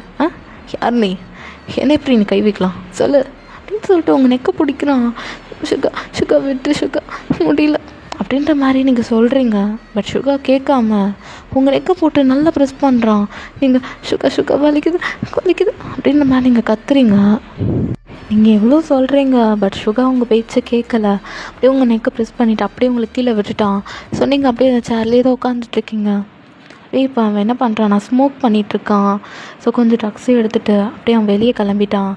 யார் நீ? என்ன எப்படி நீ கை வைக்கலாம் சொல்லு அப்படின்னு சொல்லிட்டு உங்கள் நெக்கை பிடிக்கிறான். சுகா விட்டு சுகா முடியல அப்படின்ற மாதிரி நீங்கள் சொல்கிறீங்க. பட் சுகா கேட்காம உங்கள் நெக்கை போட்டு நல்லா ப்ரெஸ் பண்ணுறான். நீங்கள் சுகா வலிக்குது அப்படின்ற மாதிரி நீங்கள் கத்துறீங்க. நீங்கள் எவ்வளோ சொல்கிறீங்க, பட் சுகா உங்கள் பேச்சை கேட்கல. அப்படியே உங்கள் நெக்கை ப்ரெஸ் பண்ணிவிட்டு அப்படியே உங்களுக்கு கீழே விட்டுட்டான். ஸோ நீங்கள் அப்படியே அந்த சேர்லேயே தான் உட்காந்துட்ருக்கீங்க. இப்போ அவன் என்ன பண்ணுறான், நான் ஸ்மோக் பண்ணிகிட்ருக்கான். ஸோ கொஞ்சம் ட்ரக்ஸையும் எடுத்துகிட்டு அப்படியே அவன் வெளியே கிளம்பிட்டான்.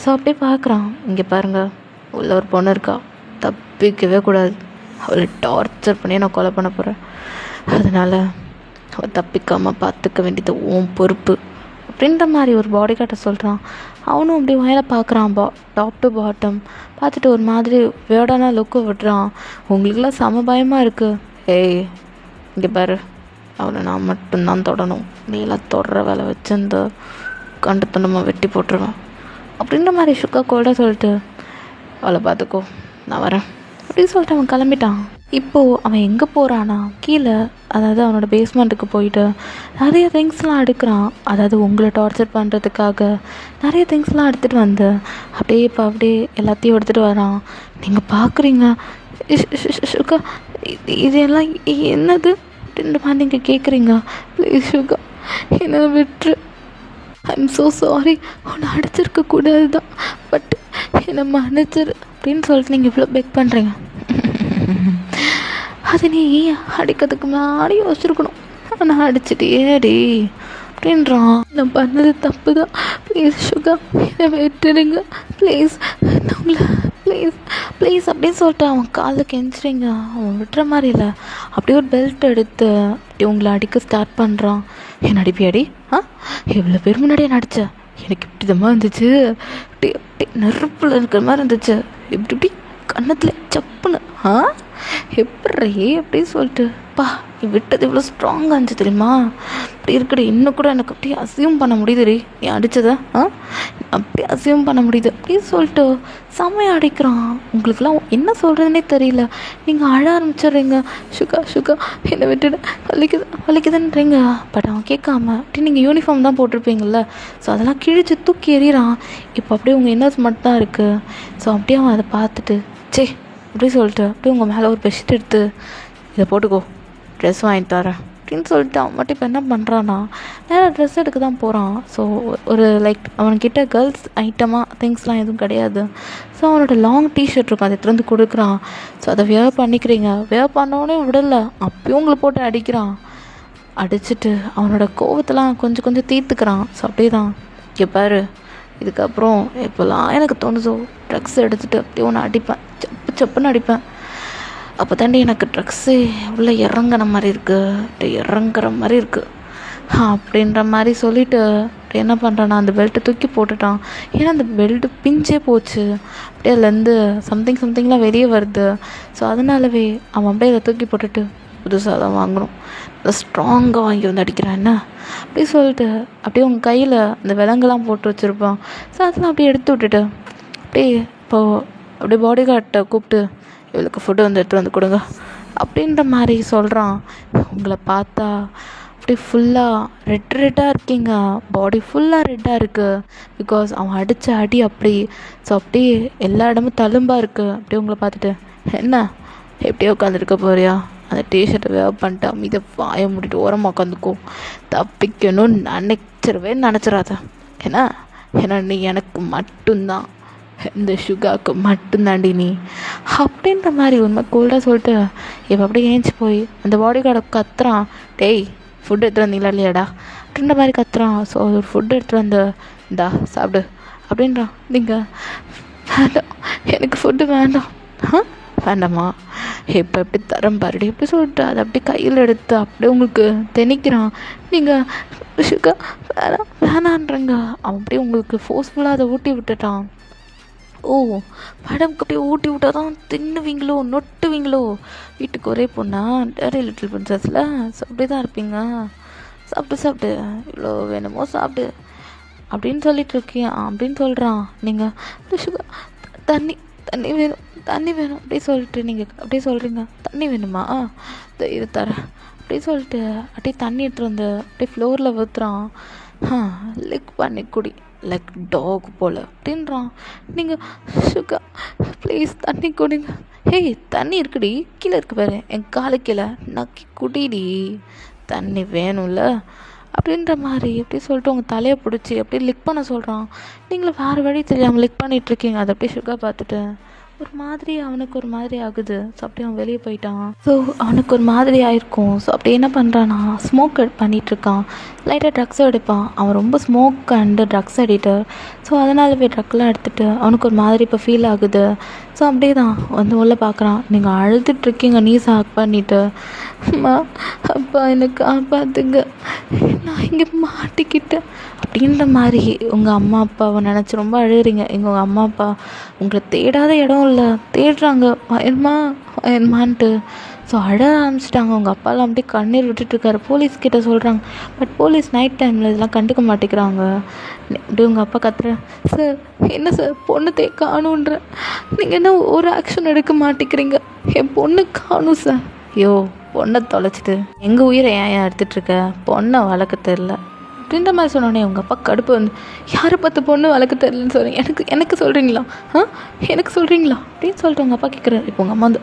ஸோ அப்படியே பார்க்குறான். இங்கே பாருங்கள், உள்ள ஒரு பொண்ணு இருக்கா, தப்பிக்கவே கூடாது. அவளை டார்ச்சர் பண்ணி நான் கொலை பண்ண போகிறேன். அதனால் அவள் தப்பிக்காமல் பார்த்துக்க வேண்டியது உன் பொறுப்பு அப்படின்ற மாதிரி ஒரு பாடி கார்ட்டை சொல்கிறான். அவனும் அப்படி வயலை பார்க்குறான். டாப் டு பாட்டம் பார்த்துட்டு ஒரு மாதிரி வேர்டான லுக்கு விடுறான். உங்களுக்குலாம் செம பயமாக இருக்குது. இங்கே பாரு, அவளை நான் மட்டும்தான் தொடணும். நீலாம் தொடர வேலை வச்சு இந்த கண்டுத்தனமாக வெட்டி போட்டுருவேன் அப்படின்ற மாதிரி சுக்கா கூட சொல்லிட்டு அவளை பார்த்துக்கோ, நான் வரேன் அப்படின்னு சொல்லிட்டு அவன் கிளம்பிட்டான். இப்போது அவன் எங்கே போகிறானா, கீழே அதாவது அவனோட பேஸ்மெண்ட்டுக்கு போயிட்டு நிறைய திங்ஸ்லாம் எடுக்கிறான். அதாவது உங்களை டார்ச்சர் பண்ணுறதுக்காக நிறைய திங்ஸ்லாம் எடுத்துகிட்டு வந்து அப்படியே எல்லாத்தையும் எடுத்துகிட்டு வரான். நீங்கள் பார்க்குறீங்க, சுகா இது எல்லாம் என்னது அப்படின்ற மாதிரி நீங்கள் கேட்குறீங்க. ப்ளீஸ் சுகா, என்னை விட்டுரு. ஐம் ஸோ சாரி, உன்னை அடிச்சிருக்கக்கூடாது தான், பட் என்னை மன்னிச்சிரு அப்படின்னு சொல்லிட்டு நீங்கள் இவ்வளோ பெக் பண்ணுறீங்க. அது நீ அடிக்கிறதுக்கு முன்னாடி யோசிச்சிருக்கணும். நான் அடிச்சிட்டேடி அப்படின்றான். நான் பண்ணது தப்பு தான். ப்ளீஸ் சுகா, என்னை விட்டுடுங்க ப்ளீஸ். நான் உங்களை ப்ளீஸ் ப்ளீஸ் அப்படின்னு சொல்லிட்டு அவன் காலில் கெஞ்சிரிங்க. அவன் விட்டுற மாதிரி இல்லை, அப்படியே ஒரு பெல்ட் எடுத்து அப்படியே உங்களை அடிக்க ஸ்டார்ட் பண்ணுறான். என் அடிப்பியாடி? எவ்வளோ பேர் முன்னாடியே நடிச்ச? எனக்கு இப்படி இதமாக இருந்துச்சு, அப்படி அப்படி நெருப்பில் இருக்கிற மாதிரி இருந்துச்சு, இப்படி இப்படி கன்னத்தில் சப்புன்னு எப்படி அப்படின்னு சொல்லிட்டு பா விட்டது இவ்வளோ ஸ்ட்ராங்காக இருந்துச்சு தெரியுமா? அப்படி இருக்கடி இன்னும் கூட எனக்கு அப்படியே அசியூம் பண்ண முடியுதுடி நீ அடித்ததை. அப்படியே அசியூம் பண்ண முடியுது அப்படின்னு சொல்லிட்டு செம்மையாக அடிக்கிறான். உங்களுக்குலாம் என்ன சொல்கிறதுனே தெரியல. நீங்கள் அழ ஆரம்பிச்சிடுறீங்க. சுகா என்னை விட்டுடு, வலிக்குதுன்றீங்க. பட் அவன் கேட்காம அப்படி நீங்கள் யூனிஃபார்ம் தான் போட்டிருப்பீங்கள்ல, ஸோ அதெல்லாம் கிழிச்சு தூக்கி எறிகிறான். இப்போ அப்படியே உங்கள் இன்னர்ஸ் மட்டும் தான் இருக்குது. ஸோ அப்படியே அவன் அதை பார்த்துட்டு சே அப்படி சொல்லிட்டு அப்படியே உங்கள் மேலே ஒரு பெட்ஷீட் எடுத்து இதை போட்டுக்கோ, ட்ரெஸ் வாங்கி தரேன் அப்படின்னு சொல்லிட்டு அவன் மட்டும் இப்போ என்ன பண்ணுறான்னா நேராக ட்ரெஸ் எடுக்க தான் போகிறான். ஸோ ஒரு லைக் அவன்கிட்ட கேர்ள்ஸ் ஐட்டமாக திங்ஸ்லாம் எதுவும் கிடையாது. ஸோ அவனோட லாங் டிஷர்ட் இருக்கும், அதை எடுத்து கொடுக்குறான். ஸோ அதை வேர் பண்ணிக்கிறீங்க. வேர் பண்ணோடனே விடலை, அப்பயும் உங்களை போட்டு அடிக்கிறான். அடிச்சுட்டு அவனோட கோவத்தெல்லாம் கொஞ்சம் கொஞ்சம் தீர்த்துக்கிறான். ஸோ அப்படியே தான் இங்கே பாரு, இதுக்கப்புறம் இப்போல்லாம் எனக்கு தோணுதோ ட்ரக்ஸ் எடுத்துகிட்டு அப்படியே ஒன்று அடிப்பேன், சப்புன்னு அடிப்பேன். அப்போ தாண்டி எனக்கு ட்ரக்ஸு உள்ளே இறங்குற மாதிரி இருக்குது, இறங்குற மாதிரி இருக்குது அப்படின்ற மாதிரி சொல்லிவிட்டு என்ன பண்ணுறான்னா அந்த பெல்ட்டை தூக்கி போட்டுட்டான். ஏன்னா அந்த பெல்ட்டு பிஞ்சே போச்சு, அப்படியே அதுலேருந்து சம்திங்லாம் வெளியே வருது. ஸோ அதனாலவே அவன் அப்படியே அதை தூக்கி போட்டுட்டு புதுசாக தான் வாங்கணும், அதை ஸ்ட்ராங்காக வாங்கி வந்து அடிக்கிறான் என்ன அப்படி சொல்லிட்டு அப்படியே உங்கள் கையில் அந்த விலங்குலாம் போட்டு வச்சுருப்பான். ஸோ அதெல்லாம் அப்படியே எடுத்து விட்டுட்டு அப்படியே இப்போது அப்படியே பாடி கார்ட்டை கூப்பிட்டு இவளுக்கு ஃபுட்டு வந்து எடுத்து வந்து கொடுங்க அப்படின்ற மாதிரி சொல்கிறான். உங்களை பார்த்தா அப்படியே ஃபுல்லாக ரெட்டாக இருக்கீங்க, பாடி ஃபுல்லாக ரெட்டாக இருக்குது. பிகாஸ் அவன் அடித்த அடி அப்படி. ஸோ அப்படியே எல்லா இடமும் தழும்பாக இருக்குது. அப்படியே உங்களை பார்த்துட்டு என்ன எப்படியே உட்காந்துருக்க போறியா, அந்த டிஷர்ட்டை வேவ் பண்ணிட்டு அமைதி வாய மூடிட்டு ஓரமாக உட்காந்துக்கோ, தப்பிக்கணும்னு நினச்சிடாத. ஏன்னா நீ எனக்கு மட்டும்தான், இந்த சுகாவுக்கு மட்டும்தாண்டி நீ அப்படின்ற மாதிரி உண்மை கோல்டாக சொல்லிட்டு இப்போ அப்படியே ஏஞ்சி போய் அந்த பாடி கார்டை கத்துறான். டேய் ஃபுட்டு எடுத்துகிட்டு வந்தீங்களா இல்லையாடா அப்படின்ற மாதிரி கத்துறான். ஸோ ஒரு ஃபுட்டு எடுத்துகிட்டு வந்து இந்தா சாப்பிடு அப்படின்றான். நீங்கள் வேண்டாம், எனக்கு ஃபுட்டு வேண்டாம். வேண்டாமா, இப்போ எப்படி தரம் பாருடி எப்படி சொல்லிட்டு அதை அப்படியே கையில் எடுத்து அப்படியே உங்களுக்கு திணிக்கிறான். நீங்கள் சுகா வேணான்றங்க. அவன் அப்படியே உங்களுக்கு ஃபோர்ஸ்ஃபுல்லாக அதை ஊட்டி விட்டுட்டான். ஓ மேடம்க்கு அப்படியே ஊட்டி விட்டால் தான் தின்னுவீங்களோ நொட்டுவீங்களோ, வீட்டுக்கு ஒரே பொண்ணா டேரி லிட்டில் பிரின்சஸில். ஸோ அப்படி தான் இருப்பீங்க. சாப்பிட்டு இவ்வளோ வேணுமோ சாப்பிடு அப்படின்னு சொல்லிட்டு இருக்கேன் அப்படின்னு சொல்கிறான். நீங்கள் சுகா தண்ணி வேணும் அப்படி சொல்லிட்டு நீங்கள் அப்படியே சொல்கிறீங்க. தண்ணி வேணுமா, இது தரேன் அப்படி சொல்லிட்டு அப்படியே தண்ணி எடுத்துகிட்டு வந்து அப்படியே ஃப்ளோரில் ஊற்றுறான். லிக் பண்ணி குடி லைக் டாக் போல் அப்படின்றான். நீங்கள் சுகா ப்ளீஸ் தண்ணி குடிங்க. ஹேய் தண்ணி இருக்குடி, கீழே இருக்கு பாரு என் காலு கீழே, நக்கி குடிடி, தண்ணி வேணும்ல அப்படின்ற மாதிரி எப்படி சொல்லிட்டு உங்கள் தலையை பிடிச்சி அப்படியே லிக் பண்ண சொல்கிறான். நீங்களும் வேறு வழி தெரியாமல் லிக் பண்ணிகிட்ருக்கீங்க. அதை அப்படியே சுகா பார்த்துட்டு அவனுக்கு ஒரு மாதிரி ஆகுது. ஸோ அப்படியே அவன் வெளியே போயிட்டான். ஸோ அவனுக்கு ஒரு மாதிரி ஆயிருக்கும். ஸோ அப்படி என்ன பண்ணுறான்னா ஸ்மோக் பண்ணிகிட்ருக்கான், லைட்டாக ட்ரக்ஸும் எடுப்பான். அவன் ரொம்ப smoke and drugs addicter. So அதனால போய் ட்ரக்லாம் எடுத்துகிட்டு அவனுக்கு ஒரு மாதிரி இப்போ ஃபீல் ஆகுது. ஸோ அப்படியே தான் வந்து உள்ள பார்க்குறான். நீங்கள் அழுதுட்ருக்கீங்க நீ சாக் பண்ணிவிட்டு, அம்மா அப்பா எனக்கு காப்பாற்றுங்க, நான் இங்கே மாட்டிக்கிட்டேன் அப்படின்ற மாதிரி உங்கள் அம்மா அப்பாவை நினச்சி ரொம்ப அழுகிறீங்க. உங்கள் அம்மா அப்பா உங்களை தேடாத இடம் இல்லை, தேடுறாங்க பயமான்ட்டு. ஸோ அழ ஆரம்பிச்சிட்டாங்க. உங்கள் அப்பாலாம் அப்படியே கண்ணீர் விட்டுட்டுருக்காரு. போலீஸ்கிட்ட சொல்கிறாங்க. பட் போலீஸ் நைட் டைமில் இதெல்லாம் கண்டுக்க மாட்டேங்கிறாங்க. அப்படி உங்கள் அப்பா கத்துறேன், சார் என்ன சார் பொண்ணு காணுன்ற, நீங்கள் என்ன ஒரு ஆக்ஷன் எடுக்க மாட்டேங்கிறீங்க, என் பொண்ணு காணும் சார். ஐயோ பொண்ணை தொலைச்சிட்டு எங்கள் உயிரை ஏன் எடுத்துகிட்ருக்க, பொண்ணை வளர்க்க தெரில அப்படின்ற மாதிரி சொன்னோடனே உங்கள் அப்பா கடுப்பு வந்து, யாரை பார்த்து பொண்ணு வளர்க்க தெரிலன்னு சொல்கிறீங்க, எனக்கு சொல்கிறீங்களா, எனக்கு சொல்கிறீங்களா அப்படின்னு சொல்லிட்டு உங்கள் அப்பா கேட்குறாரு. இப்போ உங்கள் அம்மா வந்து,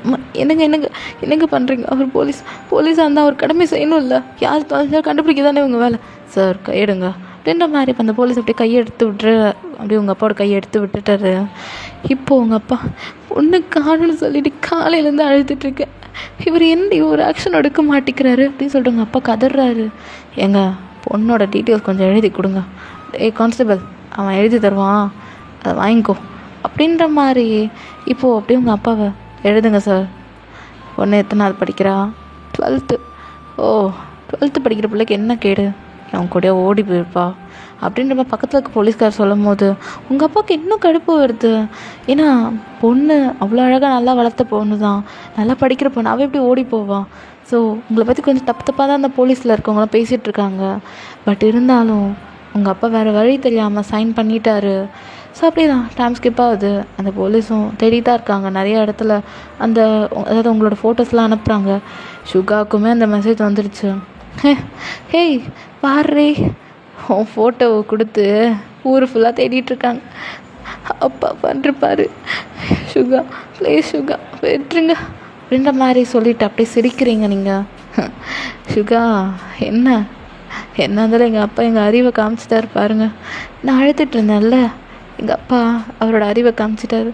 என்னங்க பண்ணுறீங்க, அவர் போலீஸாக இருந்தால் அவர் கடமை செய்யணும் இல்லை, யார் தொலைஞ்சா கண்டுபிடிக்க தானே உங்கள் வேலை, சார் கையெடுங்க அப்படின்ற மாதிரி. இப்போ அந்த போலீஸ் அப்படியே கையை எடுத்து விட்டுரு, அப்படியே உங்கள் அப்பாவோட கையை எடுத்து விட்டுட்டாரு. இப்போது உங்கள் அப்பா பொண்ணு காணுன்னு சொல்லிட்டு காலையிலேருந்து அழுதுட்டுருக்கேன், இவர் என்ன ஒரு ஆக்ஷன் எடுக்க மாட்டேங்கிறாரு அப்படின்னு சொல்லிட்டு உங்கள் அப்பா கதறாரு. ஏங்க பொண்ணோட டீட்டெயில்ஸ் கொஞ்சம் எழுதி கொடுங்க. கான்ஸ்டபிள் அவன் எழுதி தருவான், அதை வாங்கிக்கோ அப்படின்ற மாதிரி. இப்போது அப்படியே உங்கள் அப்பாவை எழுதுங்க சார், பொண்ணு எத்தனாவது படிக்கிறா? 12th. ஓ 12th படிக்கிற பிள்ளைக்கு என்ன கேடு, அவன் கூட ஓடி போயிருப்பா அப்படின்ற மாதிரி பக்கத்தில் இருக்க போலீஸ்கார் சொல்லும் போது உங்கள் அப்பாவுக்கு இன்னும் கடுப்பு வருது. ஏன்னா பொண்ணு அவ்வளோ அழகாக நல்லா வளர்த்த பொண்ணு தான், நல்லா படிக்கிற பொண்ணு, அவள் எப்படி ஓடி போவான்? ஸோ உங்களை பற்றி கொஞ்சம் தப்பாக தான் அந்த போலீஸில் இருக்கவங்களாம் பேசிகிட்டு இருக்காங்க. பட் இருந்தாலும் உங்கள் அப்பா வேறு வழி தெரியாமல் சைன் பண்ணிட்டாரு. ஸோ அப்படி தான் டைம் ஸ்கிப் ஆகுது. அந்த போலீஸும் தேடி தான் இருக்காங்க நிறைய இடத்துல. அந்த அதாவது உங்களோட ஃபோட்டோஸ்லாம் அனுப்புகிறாங்க. சுகாவுக்குமே அந்த மெசேஜ் வந்துடுச்சு. ஹேய் பாரு, உன் ஃபோட்டோவை கொடுத்து ஊர் ஃபுல்லாக தேடிட்டுருக்காங்க. அப்பா பண்ணிருப்பாரு, சுகா ப்ளீஸ் சுகா விட்டுருங்க அப்படின்ற மாதிரி சொல்லிவிட்டு அப்படியே சிரிக்கிறீங்க நீங்கள். சுகா என்ன இருந்தாலும் எங்கள் அப்பா எங்கள் அறிவை காமிச்சிட்டாரு பாருங்க. நான் அழுதுட்டு இருந்தேன்ல, எங்கள் அப்பா அவரோட அறிவை காமிச்சிட்டாரு.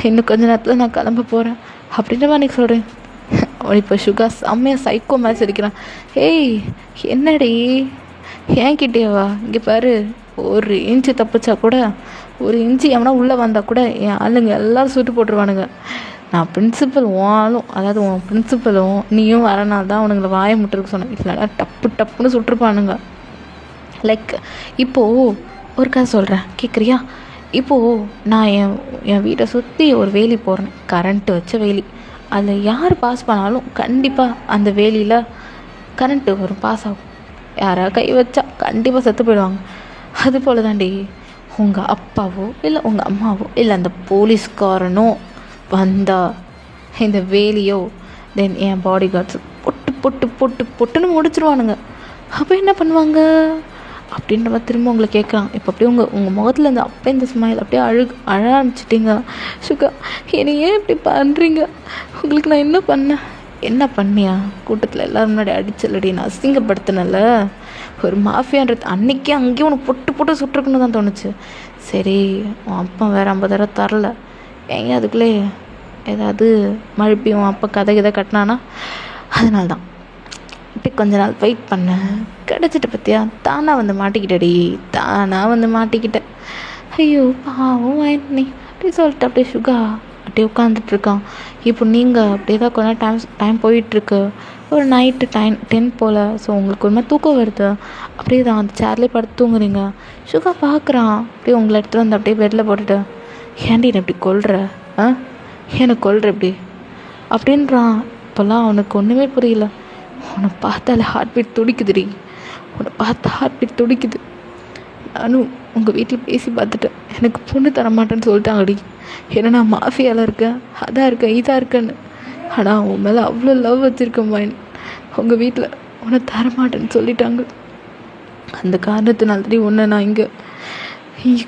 இன்னும் கொஞ்ச நேரத்தில் நான் கிளம்ப போகிறேன் அப்படின்ற மாதிரி எனக்கு சொல்கிறேன். அவன் இப்போ சுகா செம்மையாக சைக்கோ மாதிரி சிரிக்கிறான். ஏய் என்னடி ஏன்கிட்டேவா? இங்கே பாரு, ஒரு இன்ச்சு தப்பிச்சா கூட, ஒரு இன்ச்சு எவனா உள்ளே வந்தால் கூட என் ஆளுங்க எல்லோரும் சுட்டு போட்டுருவானுங்க. நான் பிரின்சிபல் ஆளும், அதாவது உன் பிரின்சிபலும் நீயும் வரனால தான் அவனுங்களை வாயை முட்டுருக்கு சொன்னேன். இல்லைனா டப்புன்னு சுட்டுருப்பானுங்க. லைக் இப்போது ஒரு கதை சொல்கிறேன் கேட்குறியா? இப்போது நான் என் வீட்டை சுற்றி ஒரு வேலி போடுறேன், கரண்ட்டு வச்ச வேலி. அதில் யார் பாஸ் பண்ணாலும் கண்டிப்பாக அந்த வேலியில் கரண்ட்டு வரும், பாஸ் ஆகும். யாராவது கை வச்சா கண்டிப்பாக செத்து போயிடுவாங்க. அது போல் தாண்டி உங்கள் அப்பாவோ இல்லை உங்கள் அம்மாவோ இல்லை அந்த போலீஸ்காரனோ வந்தா இந்த வேலியோ தென் என் பாடி கார்ட்ஸ் பொட்டுன்னு முடிச்சிருவானுங்க. அப்போ என்ன பண்ணுவாங்க அப்படின்ற திரும்ப உங்களை கேட்குறான். இப்போ அப்படியே உங்கள் முகத்தில் இந்த அப்போ இந்த ஸ்மைல் அப்படியே அழ ஆரம்பிச்சிட்டிங்க. சுகா என்னை ஏன் இப்படி பண்ணுறீங்க? உங்களுக்கு நான் என்ன பண்ணியா? கூட்டத்தில் எல்லோரும் முன்னாடி அடிச்சலடி, நான் அசிங்கப்படுத்தினல, ஒரு மாஃபியான்றது அன்றைக்கே அங்கேயும் உனக்கு பொட்டு சுட்டுருக்குன்னு தான் தோணுச்சு. சரி உன் அப்பா வேறு 50,000 தரல, ஏங்க அதுக்குள்ளே ஏதாவது மழுப்பி உன் அப்பா கதை கட்டினானா? அதனால தான் இப்படி கொஞ்ச நாள் வெயிட் பண்ணேன், கிடச்சிட்டு பற்றியா? தானாக வந்து மாட்டிக்கிட்டேன். ஐயோ பாவம் நீ அப்படி சொல்லிட்டு அப்படியே சுகா அப்படியே உட்காந்துட்ருக்கான். இப்போ நீங்கள் அப்படியே தான் கொஞ்சம் டைம் போயிட்டுருக்கு. ஒரு நைட்டு 10 போல். ஸோ உங்களுக்கு ஒரு மாதிரி தூக்கம் வருது. அப்படியே தான் அந்த சேர்லேயே படுத்து தூங்குறீங்க. சுகா பார்க்குறான், அப்படியே உங்களை எடுத்துகிட்டு வந்து அப்படியே பெட்டில் போட்டுட்டு, ஏன்டி என்ன இப்படி கொல்ற? எனக்கு கொல்ற இப்படி அப்படின்றான். இப்போல்லாம் அவனுக்கு ஒன்றுமே புரியல. உன்னை பார்த்தாலே ஹார்ட் பீட் துடிக்குதுடி, உன்னை பார்த்தா ஹார்ட் பீட் துடிக்குது. நானும் உங்கள் வீட்டில் பேசி பார்த்துட்டேன், எனக்கு பொண்ணு தரமாட்டேன்னு சொல்லிட்டாங்கடி. ஏன்னா நான் மாஃபியாவில் இருக்கேன், அதான் இருக்கேன், இதாக இருக்கேன்னு. ஆனால் உன் மேலே அவ்வளோ லவ் வச்சுருக்கேன் மைன். உங்கள் வீட்டில் உன்னை தரமாட்டேன்னு சொல்லிட்டாங்க. அந்த காரணத்தினால்தான் உன்னை நான் இங்கே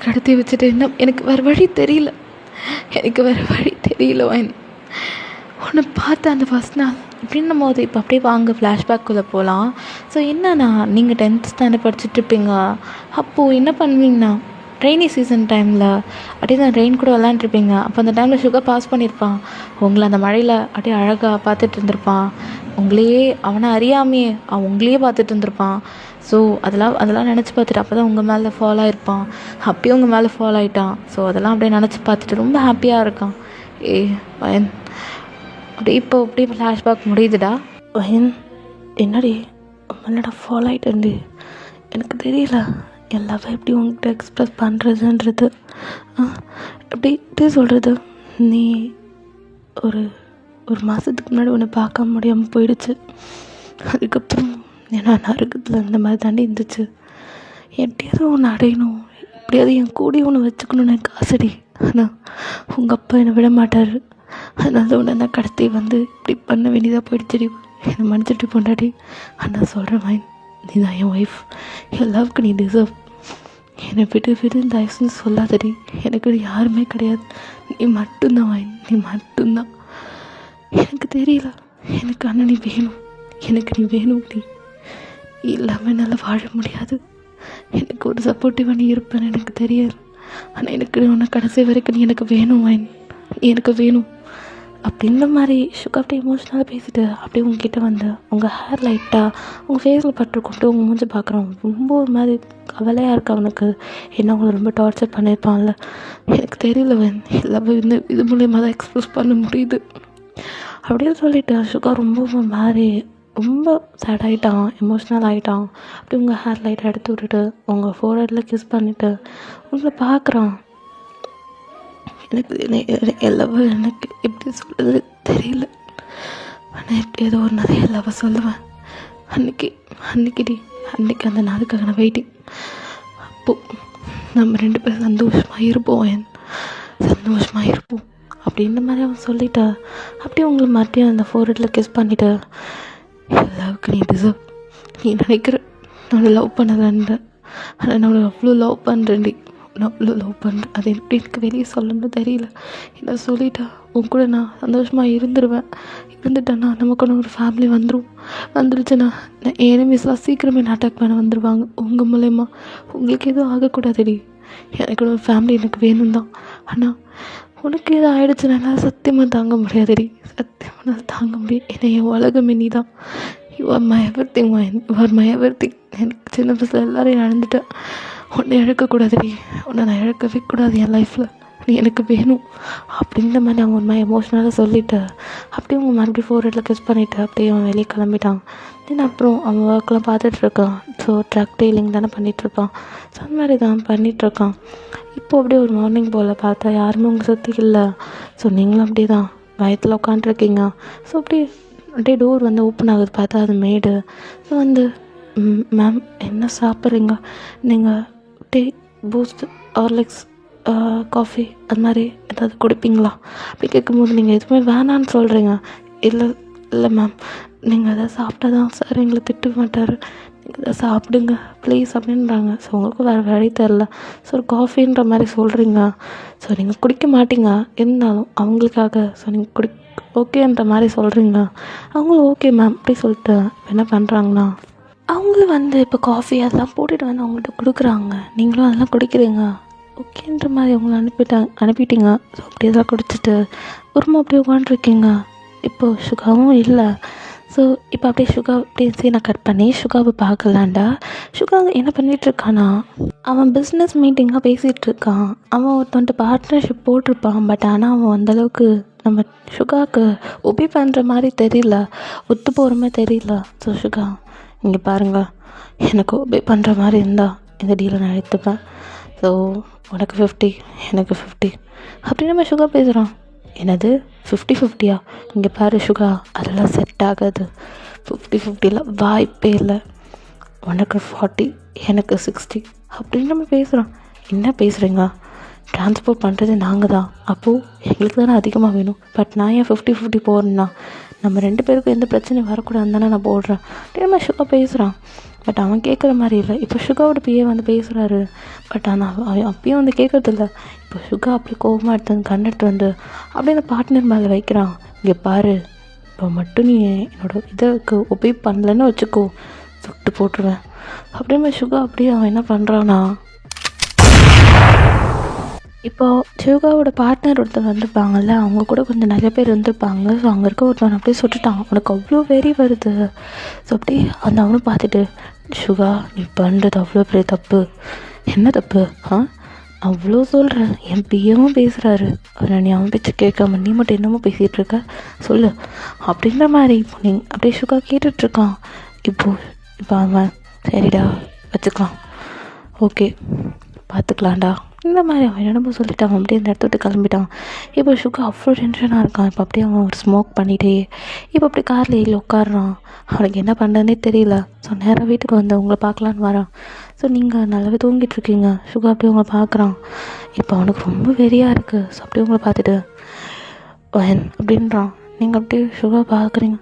கடத்தி வச்சுட்டு எனக்கு வேறு வழி தெரியல மைன். உன்னை பார்த்த அந்த ஃபஸ்ட் நாள் அப்படின்னும் போது இப்போ அப்படியே வாங்க ஃப்ளாஷ்பேக்குள்ளே போகலாம். ஸோ என்னன்னா, நீங்கள் 10th ஸ்டாண்டர்ட் படிச்சுட்ருப்பீங்க. அப்போது என்ன பண்ணுவீங்கன்னா, ரெய்னி சீசன் டைமில் அப்படியே தான் ரெயின் கூட விளாண்டுருப்பீங்க. அப்போ அந்த டைமில் சுகர் பாஸ் பண்ணியிருப்பான். உங்களை அந்த மழையில் அப்படியே அழகாக பார்த்துட்டு இருந்திருப்பான். அவனை அறியாமையே அவன் உங்களையே பார்த்துட்டு இருந்திருப்பான். ஸோ அதெல்லாம் நினச்சி பார்த்துட்டு அப்போ தான் உங்கள் மேலே ஃபாலோ ஆகிருப்பான். அப்பயும் உங்கள் மேலே ஃபாலோ ஆகிட்டான். ஸோ அதெல்லாம் அப்படியே நினச்சி பார்த்துட்டு ரொம்ப ஹாப்பியாக இருக்கான். வயன் அப்படியே இப்போ அப்படியே ஃப்ளாஷ்பேக் முடியுதுடா. வயன் என்னடி என்னடா ஃபாலோ ஆகிட்டேன்டி, எனக்கு தெரியல எல்லாமே எப்படி உங்கள்கிட்ட எக்ஸ்ப்ரெஸ் பண்ணுறதுன்றது. எப்படி சொல்கிறது, நீ ஒரு மாதத்துக்கு முன்னாடி ஒன்று பார்க்க முடியாமல் போயிடுச்சு. அதுக்கப்புறம் ஏன்னா நறுக்கத்தில் இந்த மாதிரி தாண்டி இருந்துச்சு. எப்படியாவது ஒன்று அடையணும், எப்படியாவது என் கூடி ஒன்று வச்சுக்கணுன்னு எனக்கு ஆசைடி. ஆனால் உங்கள் அப்பா என்னை விட மாட்டார். அதனால ஒன்று நான் கடத்தி வந்து இப்படி பண்ண வேண்டியதாக போயிடுச்சுடி. என்னை மன்னிச்சிட்டு போண்டாடி. ஆனால் சொல்கிறேன் மைன், நீ தான் என் ஒய்ஃப், என் லவ்க்கு நீ டிசர்வ். என்னை விட்டு இந்த ஐஸ்ன்னு சொல்லாதடி, எனக்கு யாருமே கிடையாது, நீ மட்டும்தான் மைன், நீ மட்டும்தான். எனக்கு தெரியல, எனக்கு ஆனால் நீ வேணும், எனக்கு நீ வேணும். நீ இல்லாமல் என்னால் வாழ முடியாது. எனக்கு ஒரு சப்போர்ட்டிவாக நீ இருப்பேன்னு எனக்கு தெரியாது. ஆனால் எனக்கு உன்னை கடைசி வரைக்கும் நீ எனக்கு வேணும் மைன், நீ எனக்கு வேணும். அப்படின்ற மாதிரி சுகா அப்படியே எமோஷ்னலாக பேசிட்டு அப்படியே உங்ககிட்ட வந்து உங்கள் ஹேர் லைட்டாக உங்கள் ஃபேஸில் பட்டுருக்கோன்ட்டு உங்கள் மூஞ்சி பார்க்குறான். ரொம்ப ஒரு மாதிரி கவலையாக இருக்கு அவனுக்கு. என்ன அவங்கள ரொம்ப டார்ச்சர் பண்ணியிருப்பான்ல. எனக்கு தெரியல எல்லாமே வந்து இது மூலயமா தான் எக்ஸ்ப்ரெஸ் பண்ண முடியுது அப்படின்னு சொல்லிட்டு சுகா ரொம்ப ஒரு மாதிரி ரொம்ப சேட் ஆகிட்டான், எமோஷ்னல் ஆகிட்டான். அப்படி உங்கள் ஹேர் லைட்டை எடுத்து விட்டுட்டு உங்கள் ஃபோர்ஹெட்டில் கிஸ் பண்ணிவிட்டு உங்களை பார்க்குறான். எனக்கு எப்படி சொல்கிறது தெரியல. ஆனால் எப்படி ஏதோ ஒரு நிறைய லவ் சொல்லுவேன். அன்னைக்கு அந்த நாளுக்காக நான் வெயிட்டிங். அப்போது நம்ம 2 பேரும் சந்தோஷமாக இருப்போம் அப்படின்ற மாதிரி அவன் சொல்லிட்டா. அப்படியே உங்களை மறுபடியும் அந்த ஃபோர்ஹெட்டில் கிஸ் பண்ணிவிட்டு லவ்க்கு நீ டிசர்வ், நீ நினைக்கிற நான் லவ் பண்ணலன்ற, ஆனால் நான் அவ்வளோ லவ் பண்ணுறேன்டி, நான் அவ்வளோ லவ் பண்ணுறேன். அது எப்படி எனக்கு வெளியே சொல்லணும்னு தெரியல. என்ன சொல்லிட்டா உன் கூட நான் சந்தோஷமாக இருந்துட்டேன்னா நமக்கு ஒரு ஃபேமிலி வந்துருச்சுன்னா நான் எனிமீஸ்லாம் சீக்கிரமே அட்டாக் பண்ண வந்துடுவாங்க உங்கள் மூலயமா. உங்களுக்கு எதுவும் ஆகக்கூடாதுடி. எனக்கு ஒரு ஃபேமிலி எனக்கு வேணும் தான். ஆனால் உனக்கு எதுவும் ஆகிடுச்சுன்னா என்னால் சத்தியமாக தாங்க முடியாதுடி. சத்தியமாக தாங்க முடியும். என்னை என் உலகமே நீ தான். You are my everything. எனக்கு சின்ன வயசில் எல்லோரையும் இழந்துட்டேன். உன்னை இழக்கக்கூடாதுடி. உன்னை நான் இழக்கவே கூடாது என் லைஃப்பில். நீ எனக்கு வேணும் அப்படின்ற மாதிரி அவங்க ஒரு மாதிரி எமோஷ்னலாக சொல்லிவிட்டு அப்படியே அவங்க மறுபடியும் ஃபோர்ஹெட்டில் கிஸ் பண்ணிவிட்டு அப்படியே அவன் வெளியே கிளம்பிட்டான். தென் அப்புறம் அவன் ஒர்க்லாம் பார்த்துட்ருக்கான். ஸோ ட்ரக் டீலிங் தானே பண்ணிகிட்ருப்பான். ஸோ அந்த மாதிரி தான் பண்ணிகிட்ருக்கான். இப்போது அப்படியே ஒரு மார்னிங் போல் பார்த்தா யாருமே உங்கள் சுற்றி இல்லை. ஸோ நீங்களும் அப்படியே தான் பயத்தில் உட்காண்ட்ருக்கீங்க. ஸோ அப்படியே டோர் வந்து ஓப்பன் ஆகுது. பார்த்தா அது மேடு. ஸோ வந்து மேம் என்ன சாப்பிட்றீங்க நீங்கள்? டீ, பூஸ்ட், ஹார்லிக்ஸ், காஃபி அது மாதிரி ஏதாவது குடிப்பீங்களா அப்படி கேட்கும்போது நீங்கள் எதுவுமே வேணான்னு சொல்கிறீங்க. இல்லை மேம், நீங்கள் எதாவது சாப்பிட்டா தான் சார் எங்களை திட்ட மாட்டார், நீங்கள் எதாவது சாப்பிடுங்க ப்ளீஸ் அப்படின்றாங்க. ஸோ உங்களுக்கு வேறு வழி தெரில. ஸோ ஒரு காஃபின்ற மாதிரி சொல்கிறீங்க. ஸோ நீங்கள் குடிக்க மாட்டீங்க, இருந்தாலும் அவங்களுக்காக ஸோ நீங்கள் ஓகேன்ற மாதிரி சொல்கிறீங்க. அவங்களும் ஓகே மேம் அப்படி சொல்லிட்டு என்ன பண்ணுறாங்கன்னா அவங்களும் வந்து இப்போ காஃபி அதெல்லாம் போட்டுட்டு வந்து அவங்கள்ட்ட கொடுக்குறாங்க. நீங்களும் அதெல்லாம் குடிக்கிறீங்க ஓகேன்ற மாதிரி அவங்கள அனுப்பிட்டீங்க. ஸோ அப்படியே தான் குடிச்சிட்டு ஒருமா அப்படியே உட்காண்ட்ருக்கீங்க. இப்போது சுகாவும் இல்லை. ஸோ இப்போ அப்படியே சுகா அப்படியே சீனை கட் பண்ணி சுகாவை பார்க்கலாண்டா. சுகா என்ன பண்ணிகிட்ருக்கானா, அவன் பிஸ்னஸ் மீட்டிங்காக பேசிகிட்ருக்கான். அவன் ஒருத்தன்ட்டு பார்ட்னர்ஷிப் போட்டிருப்பான். பட் ஆனால் அவன் அந்தளவுக்கு நம்ம சுகாவுக்கு ஒபி பண்ணுற மாதிரி தெரியல, ஒத்து போகிற மாதிரி தெரியல. ஸோ சுகா இங்கே பாருங்கள், எனக்கு ஒபி பண்ணுற மாதிரி இருந்தால் இந்த டீலை நான் எடுத்துப்பேன். ஸோ உனக்கு 50 எனக்கு 50 அப்படி நம்ம சுகா பேசுகிறான். என்னது 50-50யா? இங்கே பாரு சுகா, அதெல்லாம் செட் ஆகாது. 50-50லாம் வாய்ப்பே இல்லை. உனக்கு 40 எனக்கு 60 அப்படின்னு நம்ம பேசுகிறோம். என்ன பேசுகிறீங்க? ட்ரான்ஸ்போர்ட் பண்ணுறது நாங்கள் தான், அப்போது எங்களுக்கு தானே அதிகமாக வேணும். பட் நான் ஏன் 50-50 போடுறேன்னா நம்ம 2 பேருக்கும் எந்த பிரச்சனையும் வரக்கூடாதுன்னு தானே நான் போடுறேன் அப்படின்னு நம்ம சுகா பேசுகிறான். பட் அவன் கேட்குற மாதிரி இல்லை. இப்போ சுகாவோட பிஏ வந்து பேசுகிறாரு. பட் ஆனால் அவன் அப்பயும் வந்து கேட்குறதில்ல. இப்போ சுகா அப்படி கோபமாக எடுத்து கண்டெடுத்து வந்து அப்படியே அந்த பார்ட்னர் மேலே வைக்கிறான். இங்கே பாரு, இப்போ மட்டும் நீ என்னோடய இதுக்கு ஒபே பண்ணலன்னு வச்சுக்கோ, சுட்டு போட்டுருவேன் அப்படின்னு சுகா அப்படியே அவன் என்ன பண்ணுறான்னா, இப்போது சுகாவோட பார்ட்னர் ஒருத்தர் வந்திருப்பாங்கல்ல, அவங்க கூட கொஞ்சம் நிறைய பேர் இருந்திருப்பாங்க. ஸோ அங்கே இருக்க ஒருத்தவன் அப்படியே சொல்லிட்டான், உனக்கு அவ்வளோ வெறி வருது. ஸோ அப்படியே அந்த அவனும் பார்த்துட்டு, சுகா நீ பண்ணுறது அவ்வளோ பெரிய தப்பு. என்ன தப்பு? அவ்வளோ சொல்கிறேன், என் பிஏவும் பேசுகிறாரு, ஆனால் நீ அவன் பேச்சு கேட்காம நீ மட்டும் என்னமோ பேசிகிட்டு இருக்க சொல்லு அப்படின்ற மாதிரி இப்போ நீ அப்படியே சுகா கேட்டுட்ருக்கான். இப்போ அவன் சரிடா வச்சுக்கலாம், ஓகே பார்த்துக்கலாம்டா இந்த மாதிரி அவன் என்னமோ சொல்லிவிட்டு அவன் அப்படியே இந்த இடத்த விட்டு கிளம்பிட்டான். இப்போ சுகா அவ்வளோ டென்ஷனாக இருக்கான். இப்போ அப்படியே அவன் ஒரு ஸ்மோக் பண்ணிகிட்டே இப்போ அப்படியே காரில் ஏறி உட்காடுறான். அவனுக்கு என்ன பண்ணுறதுனே தெரியல. ஸோ நேராக வீட்டுக்கு வந்து உங்களை பார்க்கலான்னு வரான். ஸோ நீங்கள் நல்லாவே தூங்கிட்டுருக்கீங்க. சுகா அப்படியே உங்களை பார்க்குறான். இப்போ அவனுக்கு ரொம்ப வெறியாக இருக்குது. ஸோ அப்படியே உங்களை பார்த்துட்டு வயன் அப்படின்றான். நீங்கள் அப்படியே சுகா பார்க்குறீங்க.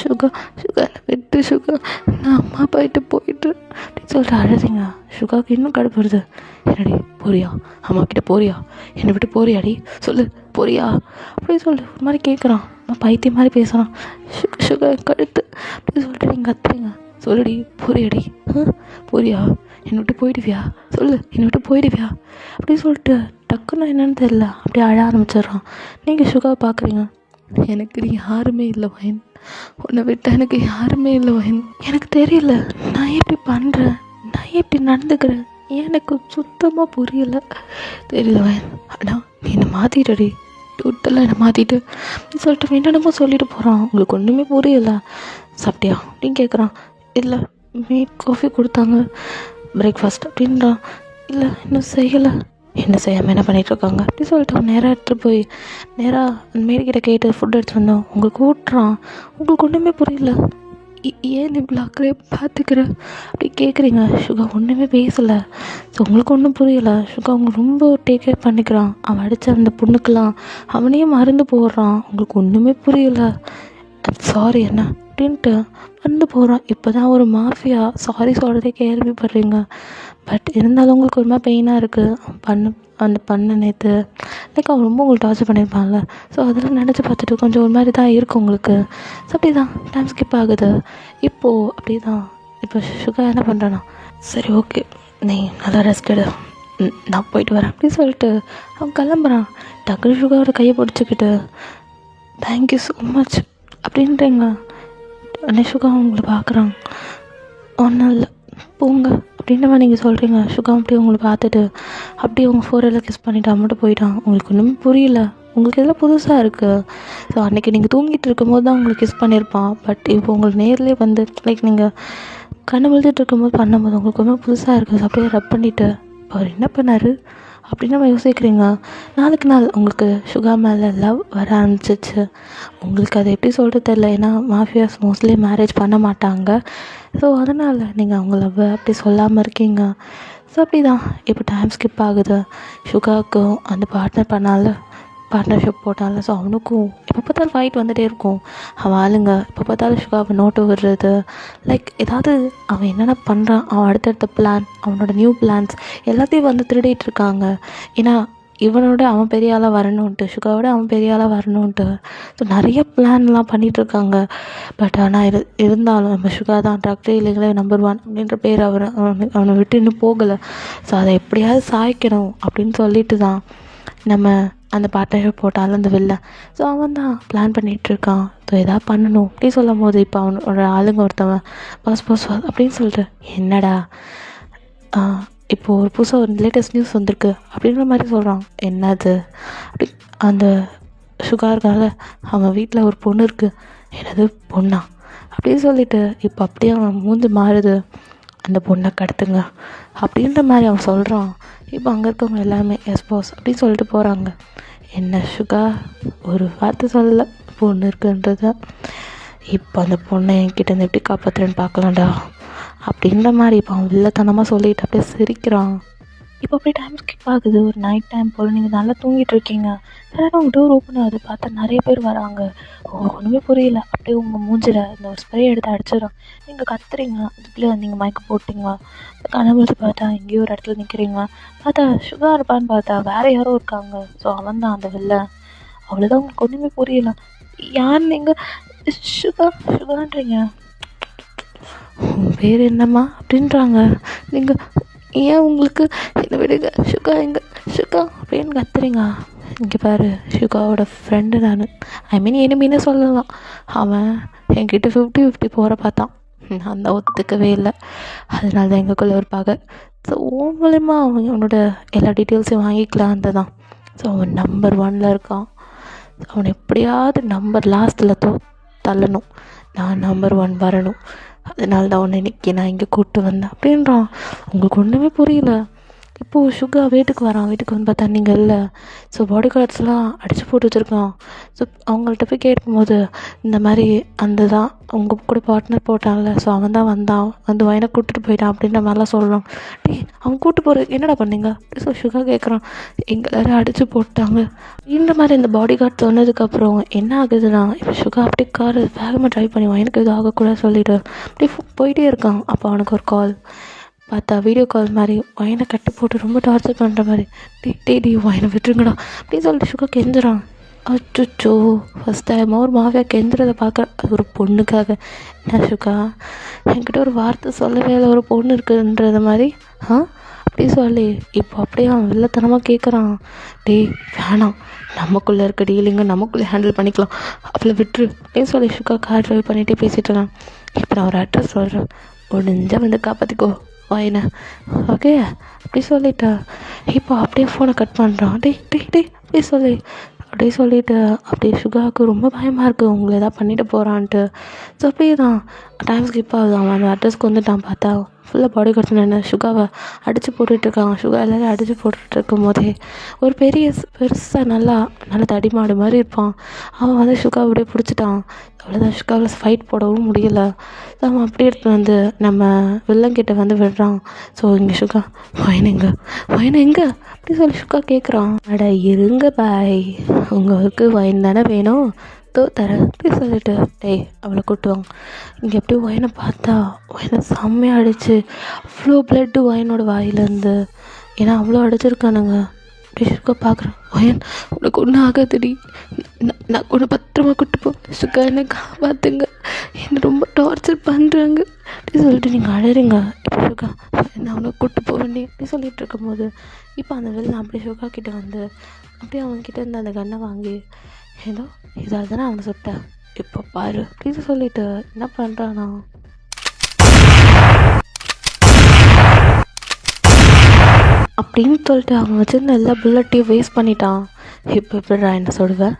சுகா என்னை விட்டு சுகா, நான் அம்மா அப்பாகிட்ட போயிட்டு அப்படின்னு சொல்லிட்டு அழுதிங்க. சுகாவுக்கு இன்னும் கடுப்பு வருது. என்னடி போறியா, அம்மா கிட்ட போறியா, என்னை விட்டு போறியாடி சொல்லு போறியா அப்படின்னு சொல்லிட்டு ஒரு மாதிரி கேட்குறான். அம்மா பைத்தியம் மாதிரி பேசுகிறான். சுகா கடுத்து அப்படின்னு சொல்லிட்டு நீங்கள் கத்துறீங்க. சொல்லுடி போறியாடி, போறியா, என்னை விட்டு போயிடுவியா சொல்லு, என்னை விட்டு போயிடுவியா அப்படின்னு சொல்லிட்டு டக்குன்னு என்னன்னு தெரியல அப்படியே அழ ஆரம்பிச்சிடுறான். நீங்கள் சுகாவை பார்க்குறீங்க. எனக்கு நீ யாருமே இல்லை வயன், உன்னை விட்டு எனக்கு யாருமே இல்லை வயன். எனக்கு தெரியல நான் எப்படி பண்ணுறேன், நான் எப்படி நடந்துக்கிறேன், எனக்கு சுத்தமாக புரியலை. தெரியல வயன். ஆனால் நீ என்னை மாற்றிட்டடி, டோட்டலாக என்னை மாற்றிட்டு சொல்லிட்டு என்னென்னமோ சொல்லிட்டு போகிறான். உங்களுக்கு ஒன்றுமே புரியலை. சாப்பிட்டியா அப்படின்னு கேட்குறான். இல்லை மீட் காஃபி கொடுத்தாங்க பிரேக்ஃபாஸ்ட் அப்படின்றான். இல்லை இன்னும் செய்யலை. என்ன செய்யாமல் என்ன பண்ணிகிட்ருக்காங்க அப்படி சொல்லிட்டு அவன் நேராக எடுத்துகிட்டு போய் நேராக அந்த மேடிக்கிட்ட கேட்டு ஃபுட் எடுத்து வந்தோம். உங்களுக்கு ஊட்டுறான். உங்களுக்கு ஒன்றுமே புரியல. ஏன் நீ பிளாக்லேயே பார்த்துக்கிற அப்படி கேட்குறீங்க. சுகா ஒன்றுமே பேசலை. ஸோ உங்களுக்கு ஒன்றும் புரியலை. சுகா அவங்க ரொம்ப டேக் கேர் பண்ணிக்கிறான். அவன் அடித்த அந்த பொண்ணுக்கெலாம் அவனையே மறந்து போடுறான். உங்களுக்கு ஒன்றுமே புரியலை. சாரி என்ன அப்படின்ட்டு வந்து போகிறான். இப்போ தான் ஒரு மாஃபியா சாரி சொல்கிறதே கேள்விப்படுறீங்க. பட் இருந்தாலும் உங்களுக்கு ஒரு மாதிரி பெயினாக இருக்குது. பண்ண நேற்று லைக் அவன் ரொம்ப உங்களுக்கு டார்ச்சர் பண்ணியிருப்பான்ல. ஸோ அதெல்லாம் நினச்சி பார்த்துட்டு கொஞ்சம் ஒரு மாதிரி தான் இருக்குது உங்களுக்கு. ஸோ அப்படி தான் டைம் ஸ்கிப் ஆகுது. இப்போது அப்படி தான் இப்போ சுகா என்ன பண்ணுறான்னா, சரி ஓகே நீ நல்லா ரெஸ்ட் எடு, நான் போயிட்டு வரேன் அப்படின்னு சொல்லிட்டு அவன் கிளம்புறான். டக்குனு சுகாவோட கையை பிடிச்சிக்கிட்டு தேங்க்யூ ஸோ மச் அப்படின்றீங்க. சுகா உங்களை பார்க்குறாங்க. ஒன்றும் இல்லை போங்க அப்படின்ற நீங்கள் சொல்கிறீங்க. சுகா அப்படியே உங்களை பார்த்துட்டு அப்படியே உங்கள் ஃபோரெல்லாம் கிஸ் பண்ணிவிட்டு மட்டும் போயிட்டான். உங்களுக்கு ஒன்றுமே புரியல. உங்களுக்கு இதெல்லாம் புதுசாக இருக்குது. ஸோ அன்றைக்கி நீங்கள் தூங்கிட்டு இருக்கும்போது தான் உங்களுக்கு கிஸ் பண்ணியிருப்பான். பட் இப்போ உங்களுக்கு நேர்லேயே வந்து லைக் நீங்கள் கண்ணு விழுந்துட்டு இருக்கும்போது பண்ணும்போது உங்களுக்கு ரொம்ப புதுசாக இருக்குது. ஸோ அப்படியே ரப் பண்ணிவிட்டு அவர் என்ன பண்ணார் அப்படின்னு நம்ம யோசிக்கிறீங்க. நாளுக்கு நாள் உங்களுக்கு சுகா மேலே லவ் வர ஆரம்பிச்சிச்சு. உங்களுக்கு அதை எப்படி சொல்கிறது தெரில. ஏன்னா மாஃபியாஸ் மோஸ்ட்லி மேரேஜ் பண்ண மாட்டாங்க. ஸோ அதனால் நீங்கள் அவங்க லவ் அப்படி சொல்லாமல் இருக்கீங்க. ஸோ அப்படி தான் இப்போ டைம் ஸ்கிப் ஆகுது. சுகாவுக்கும் அந்த பார்ட்னர்ஷிப் போட்டால. ஸோ அவனுக்கும் எப்போ பார்த்தாலும் ஃபைட் வந்துகிட்டே இருக்கும். அவன் ஆளுங்க எப்போ பார்த்தாலும் சுகாவை நோட்டு விடுறது, லைக் ஏதாவது அவன் என்னென்ன பண்ணுறான், அவன் அடுத்தடுத்த பிளான், அவனோட நியூ பிளான்ஸ் எல்லாத்தையும் வந்து திருடிட்டு இருக்காங்க. ஏன்னா இவனோட அவன் பெரிய ஆளாக வரணுன்ட்டு, சுகாவோட அவன் பெரிய ஆளாக வரணுன்ட்டு. ஸோ நிறைய பிளான்லாம் பண்ணிகிட்ருக்காங்க. பட் ஆனால் இருந்தாலும் நம்ம சுகா தான் ட்ரக் டீலிங்லே நம்பர் 1 அப்படின்ற பேர் அவனை விட்டு இன்னும் போகலை. ஸோ அதை எப்படியாவது சாய்க்கணும் அப்படின்னு சொல்லிட்டு தான் நம்ம அந்த பார்ட்னர்ஷிப் போட்டாலும் அந்த வெளில. ஸோ அவன் தான் பிளான் பண்ணிகிட்ருக்கான். ஸோ எதாவது பண்ணணும் அப்படின்னு சொல்லும் போது இப்போ அவனோட ஆளுங்க ஒருத்தவன் பாஸ் அப்படின்னு சொல்லிட்டு என்னடா இப்போது ஒரு புதுசாக ஒரு லேட்டஸ்ட் நியூஸ் வந்திருக்கு அப்படின்ற மாதிரி சொல்கிறான். என்னது அப்படி அந்த சுகார்கால அவன் வீட்டில் ஒரு பொண்ணு இருக்குது. என்னது பொண்ணா அப்படின்னு சொல்லிட்டு இப்போ அப்படியே அவன் மூஞ்சி மாறுது. அந்த பொண்ணை கடத்துங்க அப்படின்ற மாதிரி அவன் சொல்கிறான். இப்போ அங்கே இருக்கவங்க எல்லாருமே எஸ் பாஸ் அப்படின்னு சொல்லிட்டு போகிறாங்க. என்ன சுகா ஒரு வார்த்தை சொல்லலை பொண்ணு இருக்குன்றத. இப்போ அந்த பொண்ணை என்கிட்ட எப்படி காப்பாற்றுறேன்னு பார்க்கலாம்டா அப்படின்ற மாதிரி இப்போ அவன் வில்லத்தனமாக சொல்லிட்டு அப்படியே சிரிக்கிறான். இப்போ அப்படியே டைம் ஸ்கிப் ஆகுது. ஒரு நைட் டைம் போல் நீங்கள் நல்லா தூங்கிட்டு இருக்கீங்க. சரி உங்கள் டோர் ஓப்பன் ஆகுது. பார்த்தா நிறைய பேர் வராங்க. உங்களுக்கு ஒன்றுமே புரியல. அப்படியே உங்கள் மூஞ்சில் இந்த ஒரு ஸ்ப்ரே எடுத்து அடிச்சிடும். நீங்கள் கத்துறீங்க. அதுக்குள்ளே நீங்கள் மயக்கம் போட்டிங்க. கனவுல பார்த்தா எங்கேயோ ஒரு இடத்துல நிற்கிறீங்க. பார்த்தா சுகா இருப்பான்னு பார்த்தா வேறு யாரோ இருக்காங்க. ஸோ அவன் தான் அந்த வெளில. அவ்வளோதான். உங்களுக்கு ஒன்றுமே புரியல. யார் நீங்கள் சுகான்றீங்க. உன் பேர் என்னம்மா அப்படின்றாங்க. நீங்கள் ஏன் உங்களுக்கு என்னை விடுங்க சுகா எங்க சுகா அப்படின்னு கத்துறீங்க. இங்கே பாரு சுகாவோட ஃப்ரெண்டு நான், எனிமின்னு சொல்லலாம். அவன் என்கிட்ட 50-50 போகிற பார்த்தான். நான் தான் ஒத்துக்கவே இல்லை. அதனால தான் எங்களுக்குள்ளே ஒரு பகை. ஸோ மூலயமா அவனோட எல்லா டீட்டெயில்ஸையும் வாங்கிக்கலாம் அந்த தான். ஸோ அவன் நம்பர் 1 இருக்கான். அவனை எப்படியாவது நம்பர் லாஸ்ட்டில் தள்ளணும். நான் நம்பர் 1 வரணும். அதனால தான் உன்னை இன்றைக்கி நான் இங்கே கூப்பிட்டு வந்தேன் அப்படின்றான். உங்களுக்கு ஒன்றுமே புரியல. இப்போது சுகா வீட்டுக்கு வரான். வீட்டுக்கு வந்து பார்த்தா நீங்கள் இல்லை. ஸோ பாடி கார்ட்ஸ்லாம் அடித்து போட்டு வச்சுருக்கான். ஸோ அவங்கள்ட்ட போய் கேட்கும்போது இந்த மாதிரி அந்த தான் உங்கள் கூட பார்ட்னர் போட்டான்ல, ஸோ அவன் தான் வந்தான், வந்து வயனை கூப்பிட்டு போயிட்டான் அப்படின்ற மாதிரிலாம் சொல்கிறான். அவன் கூப்பிட்டு போகிற என்னடா பண்ணீங்க அப்படி ஸோ சுகா கேட்குறான். எங்களாரும் அடித்து போட்டாங்க இந்த மாதிரி இந்த பாடி கார்ட் சொன்னதுக்கப்புறம் என்ன ஆகுதுன்னா இப்போ சுகா அப்படியே கார் வேகமாக ட்ரைவ் பண்ணி வயனுக்கு எதுவும் ஆகக்கூடாது சொல்லிவிட்டு அப்படி போயிட்டே இருக்கான். அப்போ அவனுக்கு ஒரு கால். பார்த்தா வீடியோ கால் மாதிரி வயனை கட்டி போட்டு ரொம்ப டார்ச்சர் பண்ணுற மாதிரி. டே வயனை விட்டுருங்கடா அப்படின்னு சொல்லிட்டு சுகா கெஞ்சுறான். அச்சோ ஃபஸ்ட் டைமாக ஒரு மாஃபியா கெஞ்சுறதை பார்க்குறேன். அது ஒரு பொண்ணுக்காக. என்ன சுகா என்கிட்ட ஒரு வார்த்தை சொல்லவே இல்லை, ஒரு பொண்ணு இருக்குதுன்றது மாதிரி அப்படி சொல்லி இப்போ அப்படியே அவன் வில்லத்தனமாக கேட்குறான், டேய் வேணாம், நமக்குள்ளே இருக்க டீலிங்கை நமக்குள்ளே ஹேண்டில் பண்ணிக்கலாம், அவளை விட்டுரு அப்படின்னு சொல்லி சுகா கார் ட்ரைவ் பண்ணிகிட்டே பேசிகிட்டு இருக்கான். இப்போ நான் ஒரு அட்ரஸ் சொல்கிறேன், முடிஞ்சால் வந்து காப்பாற்றிக்கோ வாயினை, ஓகே அப்படி சொல்லிட்டா. இப்போ அப்படியே ஃபோனை கட் பண்ணுறான். டேய் டேய் டேய் அப்படியே சொல்லிவிட்டு அப்படியே சுகாவுக்கு ரொம்ப பயமாக இருக்குது, உங்களை எதாவது பண்ணிட்டு போகிறான்ட்டு. ஸோ அப்படியே தான் டைம் ஸ்கிப் ஆகுது. அவன் அந்த அட்ரஸ்க்கு வந்துட்டான். பார்த்தா ஃபுல்லாக பாடி கார்ட்ஸ் நின்று சுகாவை அடித்து போட்டுட்ருக்காங்க. சுகா எல்லோரும் அடித்து போட்டுட்ருக்கும் போதே ஒரு பெருசாக நல்லா தடிமாடு மாதிரி இருப்பான். அவன் வந்து சுகாவை அப்படியே பிடிச்சிட்டான். அவ்வளோதான், சுகாவில் ஃபைட் போடவும் முடியல. ஸோ அவன் அப்படியே எடுத்து வந்து நம்ம வில்லங்கிட்ட வந்து விடுறான். ஸோ இங்கே சுகா வயன் எங்கே அப்படி சொல்லி சுகா கேட்குறான். அட இருங்க பாய், உங்களுக்கு வயன் தானே வேணும், தரேன் அப்படி சொல்லிட்டு டேய் அவளை கூட்டுவாங்க. இங்கே எப்படி ஒயனை பார்த்தா ஒயனை செம்மையாக அடிச்சு அவ்வளோ பிளட்டு ஒயனோட வாயிலேருந்து, ஏன்னா அவ்வளோ அடிச்சிருக்கானுங்க. அப்படி சுக்கா பார்க்குறேன், ஒயன் உனக்கு ஒன்றும் ஆகாதுடி, நான் ஒன்று பத்திரமா கூட்டு போ, சுக்கா என்னை காப்பாற்றுங்க, என்னை ரொம்ப டார்ச்சர் பண்ணுறாங்க அப்படி சொல்லிட்டு நீங்கள் அழறீங்க. இப்போ சுக்கா நான் அவனை கூட்டு போவேண்டி அப்படி சொல்லிட்டு இருக்கும் போது இப்போ அந்த வெளில அப்படியே சுக்கா கிட்டே வந்து அப்படியே அவன்கிட்ட இருந்து அந்த கண்ணை வாங்கி, ஏதோ இதால் தானே அவனை சுட்டேன், இப்போ பாரு அப்படின்னு சொல்லிட்டு என்ன பண்ணுறானா அப்படின்னு சொல்லிட்டு அவன் வச்சுருந்த எல்லா புல்லட்டையும் வேஸ்ட் பண்ணிட்டான். இப்போ எப்படிடா என்ன சொல்லுவேன்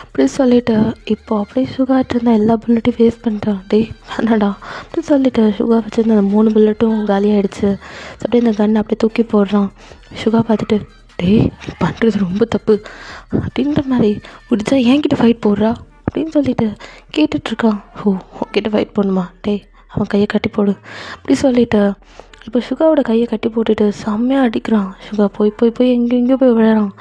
அப்படி சொல்லிவிட்டு இப்போ அப்படியே சுகாட்டு இருந்த எல்லா புல்லட்டையும் வேஸ்ட் பண்ணிட்டான். டேய் வேணாடா அப்படின்னு சொல்லிவிட்டு சுகா வச்சுருந்த அந்த 3 புல்லட்டும் காலியாகிடுச்சு. அப்படியே இந்த கண்ணை அப்படியே தூக்கி போடுறான். சுகா பார்த்துட்டு டேய் பண்ணுறது ரொம்ப தப்பு அப்படின்ற மாதிரி, முடிச்சா என்கிட்ட ஃபைட் போடுறா அப்படின்னு சொல்லிட்டு கேட்டுட்ருக்கான். உன்கிட்ட ஃபைட் போடணுமா, டேய் அவன் கையை கட்டி போடு அப்படி சொல்லிவிட்டு இப்போ சுகாவோட கையை கட்டி போட்டுட்டு செம்மையாக அடிக்கிறான். சுகா போய் எங்கேயோ போய் விழறான்.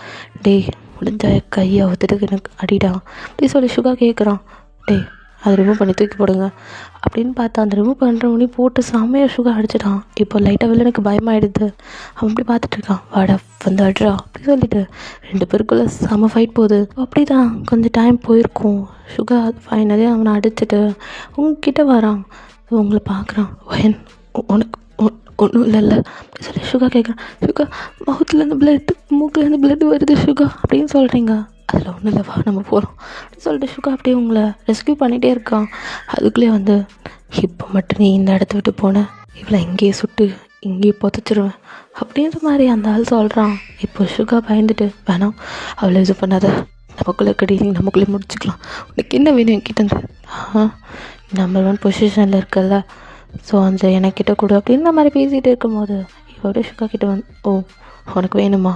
டேய் முடிஞ்சா கையை அவுத்துட்டு எனக்கு அடிடா அப்படி சொல்லி சுகா கேட்குறான். டேய் அதை ரிமூவ் பண்ணி தூக்கி போடுங்க அப்படின்னு பார்த்தா அந்த ரிமூவ் பண்ணுறவனே போட்டு செம்மையாக சுகா அடிச்சிட்டான். இப்போ லைட்டாக வெளில எனக்கு பயமாயிடுது. அவன் அப்படி பார்த்துட்ருக்கான். வாடா வந்து அட்ரா அப்படி சொல்லிட்டு 2 பேருக்குள்ளே செம்ம ஃபைட் போகுது. அப்படி தான் கொஞ்சம் டைம் போயிருக்கும். சுகா ஃபைனலி அவனை அடிச்சுட்டு உங்ககிட்ட வரான். உங்களை பார்க்குறான். வயன் உனக்கு ஒன்றும் இல்லைல்ல அப்படி சொல்லி சுகா கேட்குறான். சுகா மவுத்துலேருந்து மூக்குலேருந்து பிளட் வருது சுகா அப்படின்னு சொல்கிறீங்க. அதில் ஒன்றும் இல்லைவா நம்ம போகிறோம் அப்படின்னு சொல்லிட்டு சுகா அப்படியே உங்களை ரெஸ்க்யூ பண்ணிகிட்டே இருக்கான். அதுக்குள்ளேயே வந்து இப்போ மட்டும் நீ இந்த இடத்த விட்டு போன இவ்வளோ இங்கேயே சுட்டு இங்கேயே புதைச்சிருவேன் அப்படின்ற மாதிரி அந்த ஆள் சொல்கிறான். இப்போ சுகா பயந்துட்டு வேணாம் அவ்வளோ இது பண்ணாத, நமக்குள்ளே கடி நமக்குள்ளே முடிச்சுக்கலாம், உனக்கு என்ன வேணும் என்கிட்ட நம்பர் 1 பொசிஷனில் இருக்கல, ஸோ அந்த எனக்கிட்ட கொடு அப்படின்ற மாதிரி பேசிகிட்டு இருக்கும்போது இவரோட சுகா கிட்டே வந்து உனக்கு வேணுமா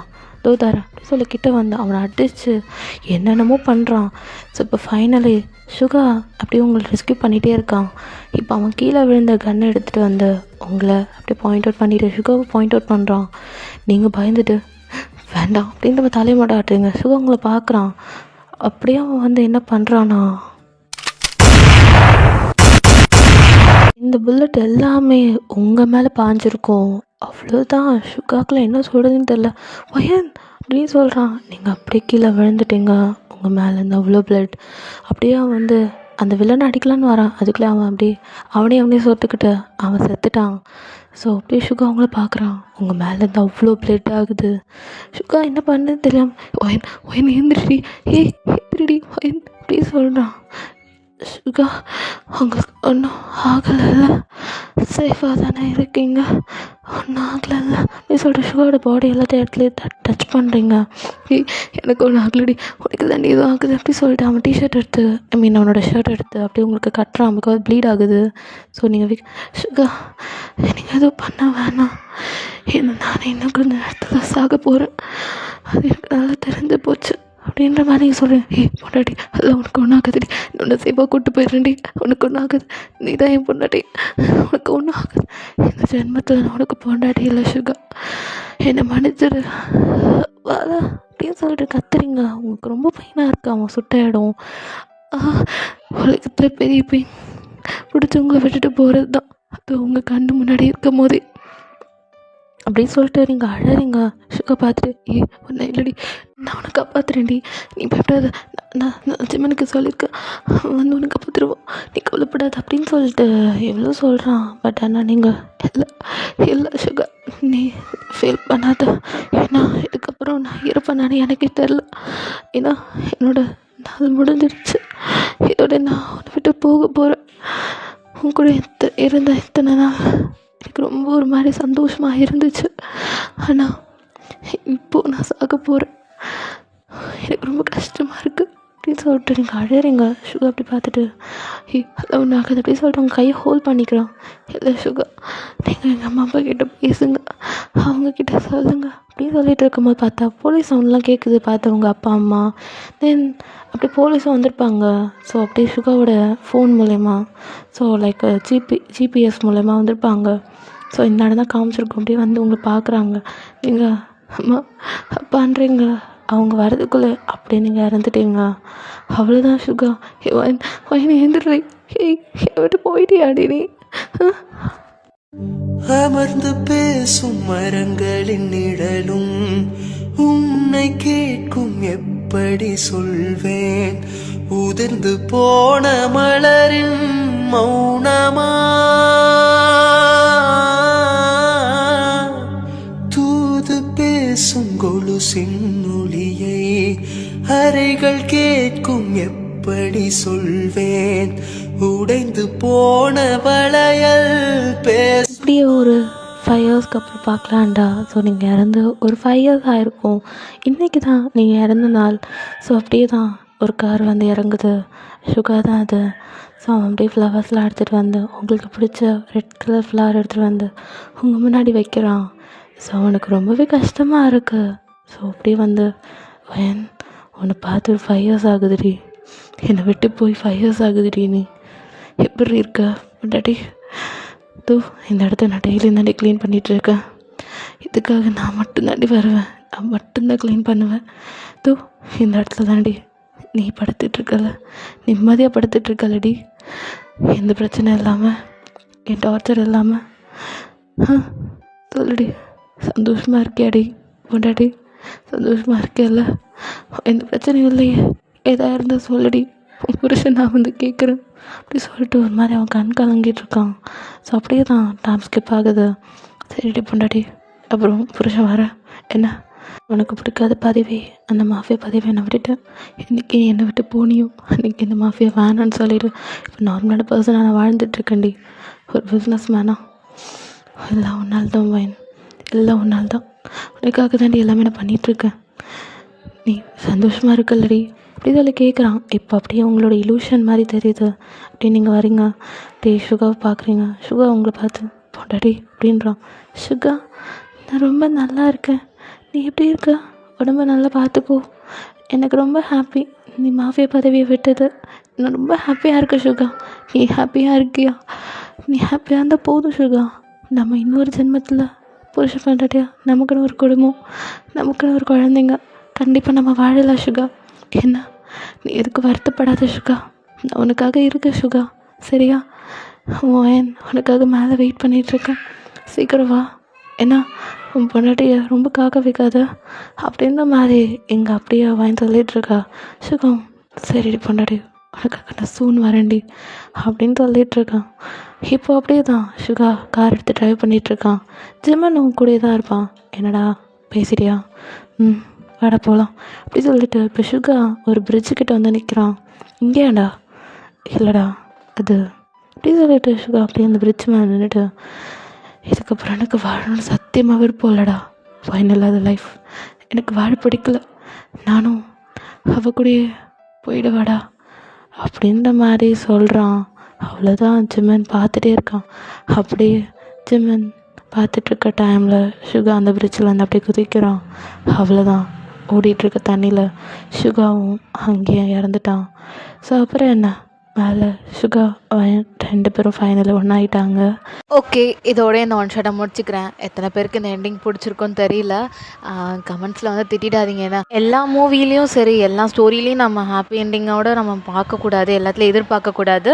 தரேன் அப்படி சொல்லி கிட்டே வந்து அவனை அடித்து என்னென்னமோ பண்ணுறான். ஸோ இப்போ ஃபைனலி சுகா அப்படியே உங்களை ரெஸ்க்யூ பண்ணிகிட்டே இருக்கான். இப்போ அவன் கீழே விழுந்த கன்னை எடுத்துகிட்டு வந்து உங்களை அப்படியே பாயிண்ட் அவுட் பண்ணிவிட்டு சுகாவை பாயிண்ட் அவுட் பண்ணுறான். நீங்கள் பயந்துட்டு வேண்டாம் அப்படின்னு நம்ம தலைமாட்ட ஆட்டுறீங்க. சுகா உங்களை பார்க்குறான். அப்படியே அவன் வந்து என்ன பண்ணுறானா, இந்த புல்லட் எல்லாமே உங்கள் மேலே பாஞ்சிருக்கும், அவ்வளோதான். சுகாக்குள்ள என்ன சொல்கிறதுன்னு தெரில. வயன் அப்படின்னு சொல்கிறான். நீங்கள் அப்படியே கீழே விழுந்துட்டீங்க, உங்கள் மேலேருந்து அவ்வளோ பிளட். அப்படியே அவன் வந்து அந்த வில்லனை அடிக்கலான்னு வரான். அதுக்குள்ளே அவன் அப்படியே அவனே சொத்துக்கிட்டு அவன் செத்துட்டான். ஸோ அப்படியே சுகா அவங்கள பார்க்குறான். உங்கள் மேலேருந்து அவ்வளோ பிளட் ஆகுது. சுகா என்ன பண்ணுன்னு தெரியாமல் ஒயன் எழுந்திரிடி எழுந்திரிடி ஒயன் அப்படி சொல்கிறான். சுகா உங்களுக்கு ஒன்றும் ஆகலைல்ல, சேஃபாக தானே இருக்கீங்க, ஒன்றும் ஆகலைல்ல அப்படி சொல்லிட்டு சுகாவோட பாடி எல்லாத்தையும் இடத்துல டச் பண்ணுறீங்க. எனக்கு ஒன்றும் ஆகலடி, உனக்கு தாண்டி எதுவும் ஆகுது அப்படி சொல்லிட்டு அவன் டிஷர்ட் எடுத்து அவனோட ஷர்ட் எடுத்து அப்படியே உங்களுக்கு கட்டுறான். பிகாஸ் ப்ளீட் ஆகுது. ஸோ நீங்கள் சுகா நீங்கள் எதுவும் பண்ண வேணாம், நானே இன்னும் கொஞ்சம் நேரத்தில் சாக போகிறேன், அது எனக்கு நல்லா தெரிஞ்சு போச்சு அப்படின்ற மாதிரி சொல்கிறேன். பொண்டாட்டி அதில் உனக்கு ஒன்றும் ஆகுதுடி, உன்னை சேஃபாக கூப்பிட்டு போயிடுறேன்டி, உனக்கு ஒன்றும் ஆகுது, நீ தான் என் பொண்டாட்டி, உனக்கு ஒன்றும் ஆகுது, இந்த ஜென்மத்தில் உனக்கு பொண்டாட்டி இல்லை சுகா, என்னை மன்னிச்சிடு வாடா அப்படின்னு சொல்லிட்டு கத்துறீங்க. உங்களுக்கு ரொம்ப பெயினாக இருக்கு. அவன் சுட்ட இடம் உலகத்தில் பெரிய பெயின் பிடிச்சவங்களை விட்டுட்டு போகிறது தான், அது உங்கள் கண்ணு முன்னாடி இருக்கும் போதே அப்படின்னு சொல்லிட்டு நீங்கள் அழறீங்க. சுகா பார்த்துட்டு ஒன்றும் இல்லடி, நான் உனக்கு காப்பாற்றுறேன்டி, நீ பயப்படாத, நான் ஜிம்மனுக்கு சொல்லியிருக்கேன், வந்து உனக்கு காப்பாற்றுருவோம், நீ கவலைப்படாது அப்படின்னு சொல்லிட்டு எவ்வளோ சொல்கிறான். பட் ஆனால் நீங்கள் இல்லை சுகா, நீ ஃபீல் பண்ணாத. ஏன்னா இதுக்கப்புறம் நான் இருப்பேனான்னு எனக்கே தெரில. ஏன்னா என்னோடய நாள் முடிஞ்சிருச்சு. இதோட நான் உன்னை விட்டு போக போகிறேன். உன் கூட இருந்த இத்தனை நாள் எனக்கு ரொம்ப ஒரு மாதிரி சந்தோஷமாக இருந்துச்சு. ஆனால் இப்போது நான் சாக போகிறேன். எனக்கு ரொம்ப கஷ்டமாக இருக்குது அப்படின்னு சொல்லிட்டு நீங்கள் அழறீங்க. சுகா அப்படி பார்த்துட்டு ஹலோ நாங்கள் அப்படி சொல்லிட்டு அவங்க கையை ஹோல்ட் பண்ணிக்கிறோம். இல்லை சுகா, நீங்கள் எங்கள் அம்மா அப்பா கிட்ட பேசுங்க, அவங்கக்கிட்ட சொல்லுங்கள் அப்படின்னு சொல்லிட்டு இருக்கும்போது பார்த்தா போலீஸ் சவுண்ட்லாம் கேட்குது. பார்த்தவங்க அப்பா அம்மா தென் அப்படி போலீஸும் வந்திருப்பாங்க. ஸோ அப்படியே சுகாவோட ஃபோன் மூலயமா ஸோ லைக் ஜிபிஎஸ் மூலயமா வந்திருப்பாங்க. ஸோ இந்த இடம் தான் காமிச்சிருக்கோம். அப்படியே வந்து உங்களை பார்க்குறாங்க. நீங்கள் அம்மா அப்பான்றீங்க, அவங்க வரதுக்குள்ளே அப்படியே நீங்கள் இறந்துட்டீங்க. அவ்வளோதான் சுகா. வயனை எழுந்துடுறீ விட்டு போயிட்டியாடி நீ. அமர்ந்து பேசும் மரங்களின் நிழலும் உன்னை கேட்கும், எப்படி சொல்வேன்? உதிர்ந்து போன மலரின் மௌனமா, தூது பேசும் கொலுசின் ஒளியை அறைகள் கேட்கும், எப்படி சொல்வேன்? உடைந்து போன வளையல் பேச. இப்படியே ஒரு 5 இயர்ஸ்க்கு அப்புறம் பார்க்கலான்டா. ஸோ நீங்கள் இறந்து ஒரு 5 இயர்ஸ் ஆகிருக்கும். இன்றைக்கி தான் நீங்கள் இறந்த நாள். ஸோ அப்படியே தான் ஒரு கார் வந்து இறங்குது. சுகா தான் அது. ஸோ அவன் அப்படியே ஃப்ளவர்ஸ்லாம் எடுத்துகிட்டு வந்து உங்களுக்கு பிடிச்ச ரெட் கலர் ஃப்ளவர் எடுத்துகிட்டு வந்து உங்கள் முன்னாடி வைக்கிறான். ஸோ அவனுக்கு ரொம்பவே கஷ்டமாக இருக்குது. ஸோ அப்படியே வந்து உன்னை பார்த்து 5 இயர்ஸ் ஆகுதுடி, என்னை விட்டு போய் 5 இயர்ஸ் ஆகுதுடி, நீ எப்படி இருக்க டாடி? தூ இந்த இடத்த நான் டெய்லி தாண்டி க்ளீன் பண்ணிகிட்ருக்கேன். இதுக்காக நான் மட்டும்தாண்டி வருவேன், நான் மட்டும்தான் க்ளீன் பண்ணுவேன். தூ இந்த இடத்துல தாண்டி நீ படுத்துட்ருக்கல, நிம்மதியாக படுத்துட்ருக்கலடி, எந்த பிரச்சனை இல்லாமல், என் டார்ச்சர் இல்லாமல். சொல்லுடி, சந்தோஷமாக இருக்கியாடி பொண்டாடி? சந்தோஷமாக இருக்கியல்ல? எந்த பிரச்சனையும் இல்லையே? எதாக இருந்தால் சொல்லுடி, உன் புருஷன் நான் வந்து கேட்குறேன் அப்படி சொல்லிட்டு ஒரு மாதிரி அவன் கண் கலங்கிட்டு இருக்கான். ஸோ அப்படியே தான் டைம் ஸ்கிப் ஆகுது. சரிடி பொண்டாடி, அப்புறம் புருஷன் வர என்ன உனக்கு பிடிக்காத பதவி, அந்த மாஃபியா பதவியை நான் விட்டுட்டேன். இன்றைக்கி என்னை விட்டு போனியும் அன்றைக்கி இந்த மாஃபியா வேணான்னு சொல்லிவிட்டு இப்போ நார்மலான பர்சனாக நான் வாழ்ந்துட்டுருக்கேன்டி, ஒரு பிஸ்னஸ் மேனாக. எல்லாம் ஒன்றால் தான் வைன், எல்லாம் ஒன்றால் தான், உனக்காக தாண்டி எல்லாமே நான் பண்ணிகிட்ருக்கேன். நீ சந்தோஷமாக இருக்கல்லடி அப்படி சொல்லி கேட்குறான். இப்போ அப்படியே உங்களோட இலூஷன் மாதிரி தெரியுது. அப்படியே நீங்கள் வரீங்க, அப்படியே சுகாவை பார்க்குறீங்க. சுகா உங்களை பார்த்து பொண்டாடி அப்படின்றான். சுகா, நான் ரொம்ப நல்லா இருக்கேன், நீ எப்படி இருக்க? உடம்ப நல்லா பார்த்துக்கோ. எனக்கு ரொம்ப ஹாப்பி நீ மாஃபியா பதவியை விட்டது. நான் ரொம்ப ஹாப்பியாக இருக்கேன் சுகா. நீ ஹாப்பியாக இருக்கியா? நீ ஹாப்பியாக இருந்தால் போதும் சுகா. நம்ம இன்னொரு ஜென்மத்தில் புருஷ பொண்டாட்டியா, நமக்குன்னு ஒரு குடும்பம், நமக்குன்னு ஒரு குழந்தைங்க, கண்டிப்பாக நம்ம வாழலாம் சுகா. என்ன நீ எதுக்கு வருத்தப்படாத சுகா, நான் உனக்காக இருக்கேன் சுகா, சரியா? உனக்காக மேலே வெயிட் பண்ணிகிட்ருக்கேன், சீக்கிரம் வா. ஏன்னா உன் பொண்டாட்டியை ரொம்ப காக்க வைக்காத அப்படின்ற மாதிரி எங்கே அப்படியே வாங்கி சொல்லிகிட்ருக்கா. சுகம், சரி பொண்டாட்டி உனக்காக நான் சூன் வரேன்டி அப்படின்னு சொல்லிகிட்ருக்கான். இப்போ அப்படியே தான் சுகா கார் எடுத்து ட்ரைவ் பண்ணிகிட்ருக்கான். ஜிம்மன் உன் கூட தான் இருப்பான். என்னடா பேசிட்டியா? வாடா போகலாம் அப்படி சொல்லிட்டு இப்போ சுகா ஒரு பிரிட்ஜுக்கிட்ட வந்து நிற்கிறான். இங்கேயாடா? இல்லைடா அது அப்படி சொல்லிட்டு சுகா அப்படியே அந்த பிரிட்ஜ் மேலே நின்றுட்டு, இதுக்கப்புறம் எனக்கு வாழணும்னு சத்தியமாக விருப்பம் இல்லைடா, ஃபைனலாக லைஃப் எனக்கு வாழ பிடிக்கல, நானும் அவ கூடயே போயிடுவாடா அப்படின்ற மாதிரி சொல்கிறான். அவ்வளோதான் ஜிம்மன் பார்த்துட்டே இருக்கான். அப்படியே ஜிம்மன் பார்த்துட்ருக்க டைமில் சுகா அந்த பிரிட்ஜில் வந்து அப்படியே குதிக்கிறான். அவ்வளோதான், ஓடிட்டுருக்க தண்ணியில் சுகாவும் அங்கேயே இறந்துட்டான். ஸோ அப்புறம் என்ன, மேலே சுகா 2 பேரும் ஃபைனலில் ஒன்றாயிட்டாங்க. ஓகே, இதோட இந்த ஒன் ஷாட்டை முடிச்சுக்கிறேன். எத்தனை பேருக்கு இந்த எண்டிங் பிடிச்சிருக்கோன்னு தெரியல, கமெண்ட்ஸில் வந்து திட்டிடாதீங்க. ஏன்னா எல்லா மூவிலையும் சரி, எல்லா ஸ்டோரியிலையும் நம்ம ஹாப்பி எண்டிங்கோடு நம்ம பார்க்கக்கூடாது, எல்லாத்துலையும் எதிர்பார்க்கக்கூடாது.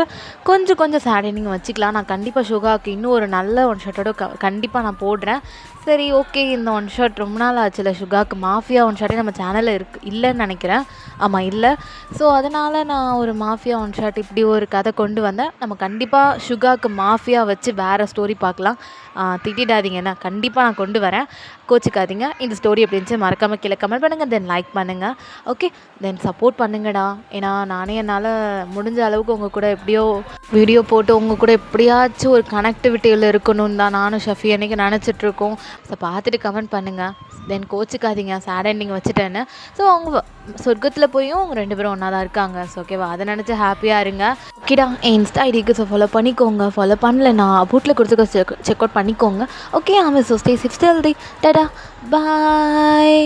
கொஞ்சம் சேட் எண்டிங் வச்சுக்கலாம். நான் கண்டிப்பாக சுகாவுக்கு இன்னும் ஒரு நல்ல ஒன் ஷாட்டோட கண்டிப்பாக நான் போடுறேன். சரி ஓகே, இந்த ஒன் ஷாட் ரொம்ப நாள் ஆச்சுல சுகாவுக்கு. மாஃபியா ஒன் ஷாட்டே நம்ம சேனலில் இல்லைன்னு நினைக்கிறேன். ஆமாம் இல்லை. ஸோ அதனால் நான் ஒரு மாஃபியா ஒன் ஷாட் இப்படி ஒரு கதை கொண்டு வந்தேன். நம்ம கண்டிப்பாக சுகாக்கு மாஃபியா வச்சு வேறு ஸ்டோரி பார்க்கலாம். திட்டிடாதீங்கன்னா கண்டிப்பாக நான் கொண்டு வரேன், கோச்சிக்காதீங்க. இந்த ஸ்டோரி எப்படி இருந்துச்சு மறக்காமல் கீழே கமெண்ட் பண்ணுங்கள், தென் லைக் பண்ணுங்கள். ஓகே, தென் சப்போர்ட் பண்ணுங்கடா. ஏன்னா நானே என்னால் முடிஞ்ச அளவுக்கு உங்கள் கூட எப்படியோ வீடியோ போட்டு உங்கள் கூட எப்படியாச்சும் ஒரு கனெக்டிவிட்டியில் இருக்கணும்னு தான் நானும் ஷஃபி அன்றைக்கி நினச்சிட்ருக்கோம். ஸோ பார்த்துட்டு கமெண்ட் பண்ணுங்கள், தென் கோச்சிக்காதீங்க சேட் எண்டிங் வச்சுட்டேன்னு. ஸோ அவங்க சொர்க்கத்தில் போயும் அவங்க 2 பேரும் ஒன்றா தான் இருக்காங்க. ஸோ ஓகேவா, அதை நினச்சி ஹாப்பியாக இருங்க. ஓகேடா, என் இன்ஸ்டா ஐடிக்கு ஸோ ஃபாலோ பண்ணிக்கோங்க. ஃபாலோ பண்ணலன்னா பூட்டில் கொடுத்துக்க செக் அவுட் பண்ணிக்கோங்க. ஓகே, ஆமாம். So stay safe, stay healthy. Tata, பாய்.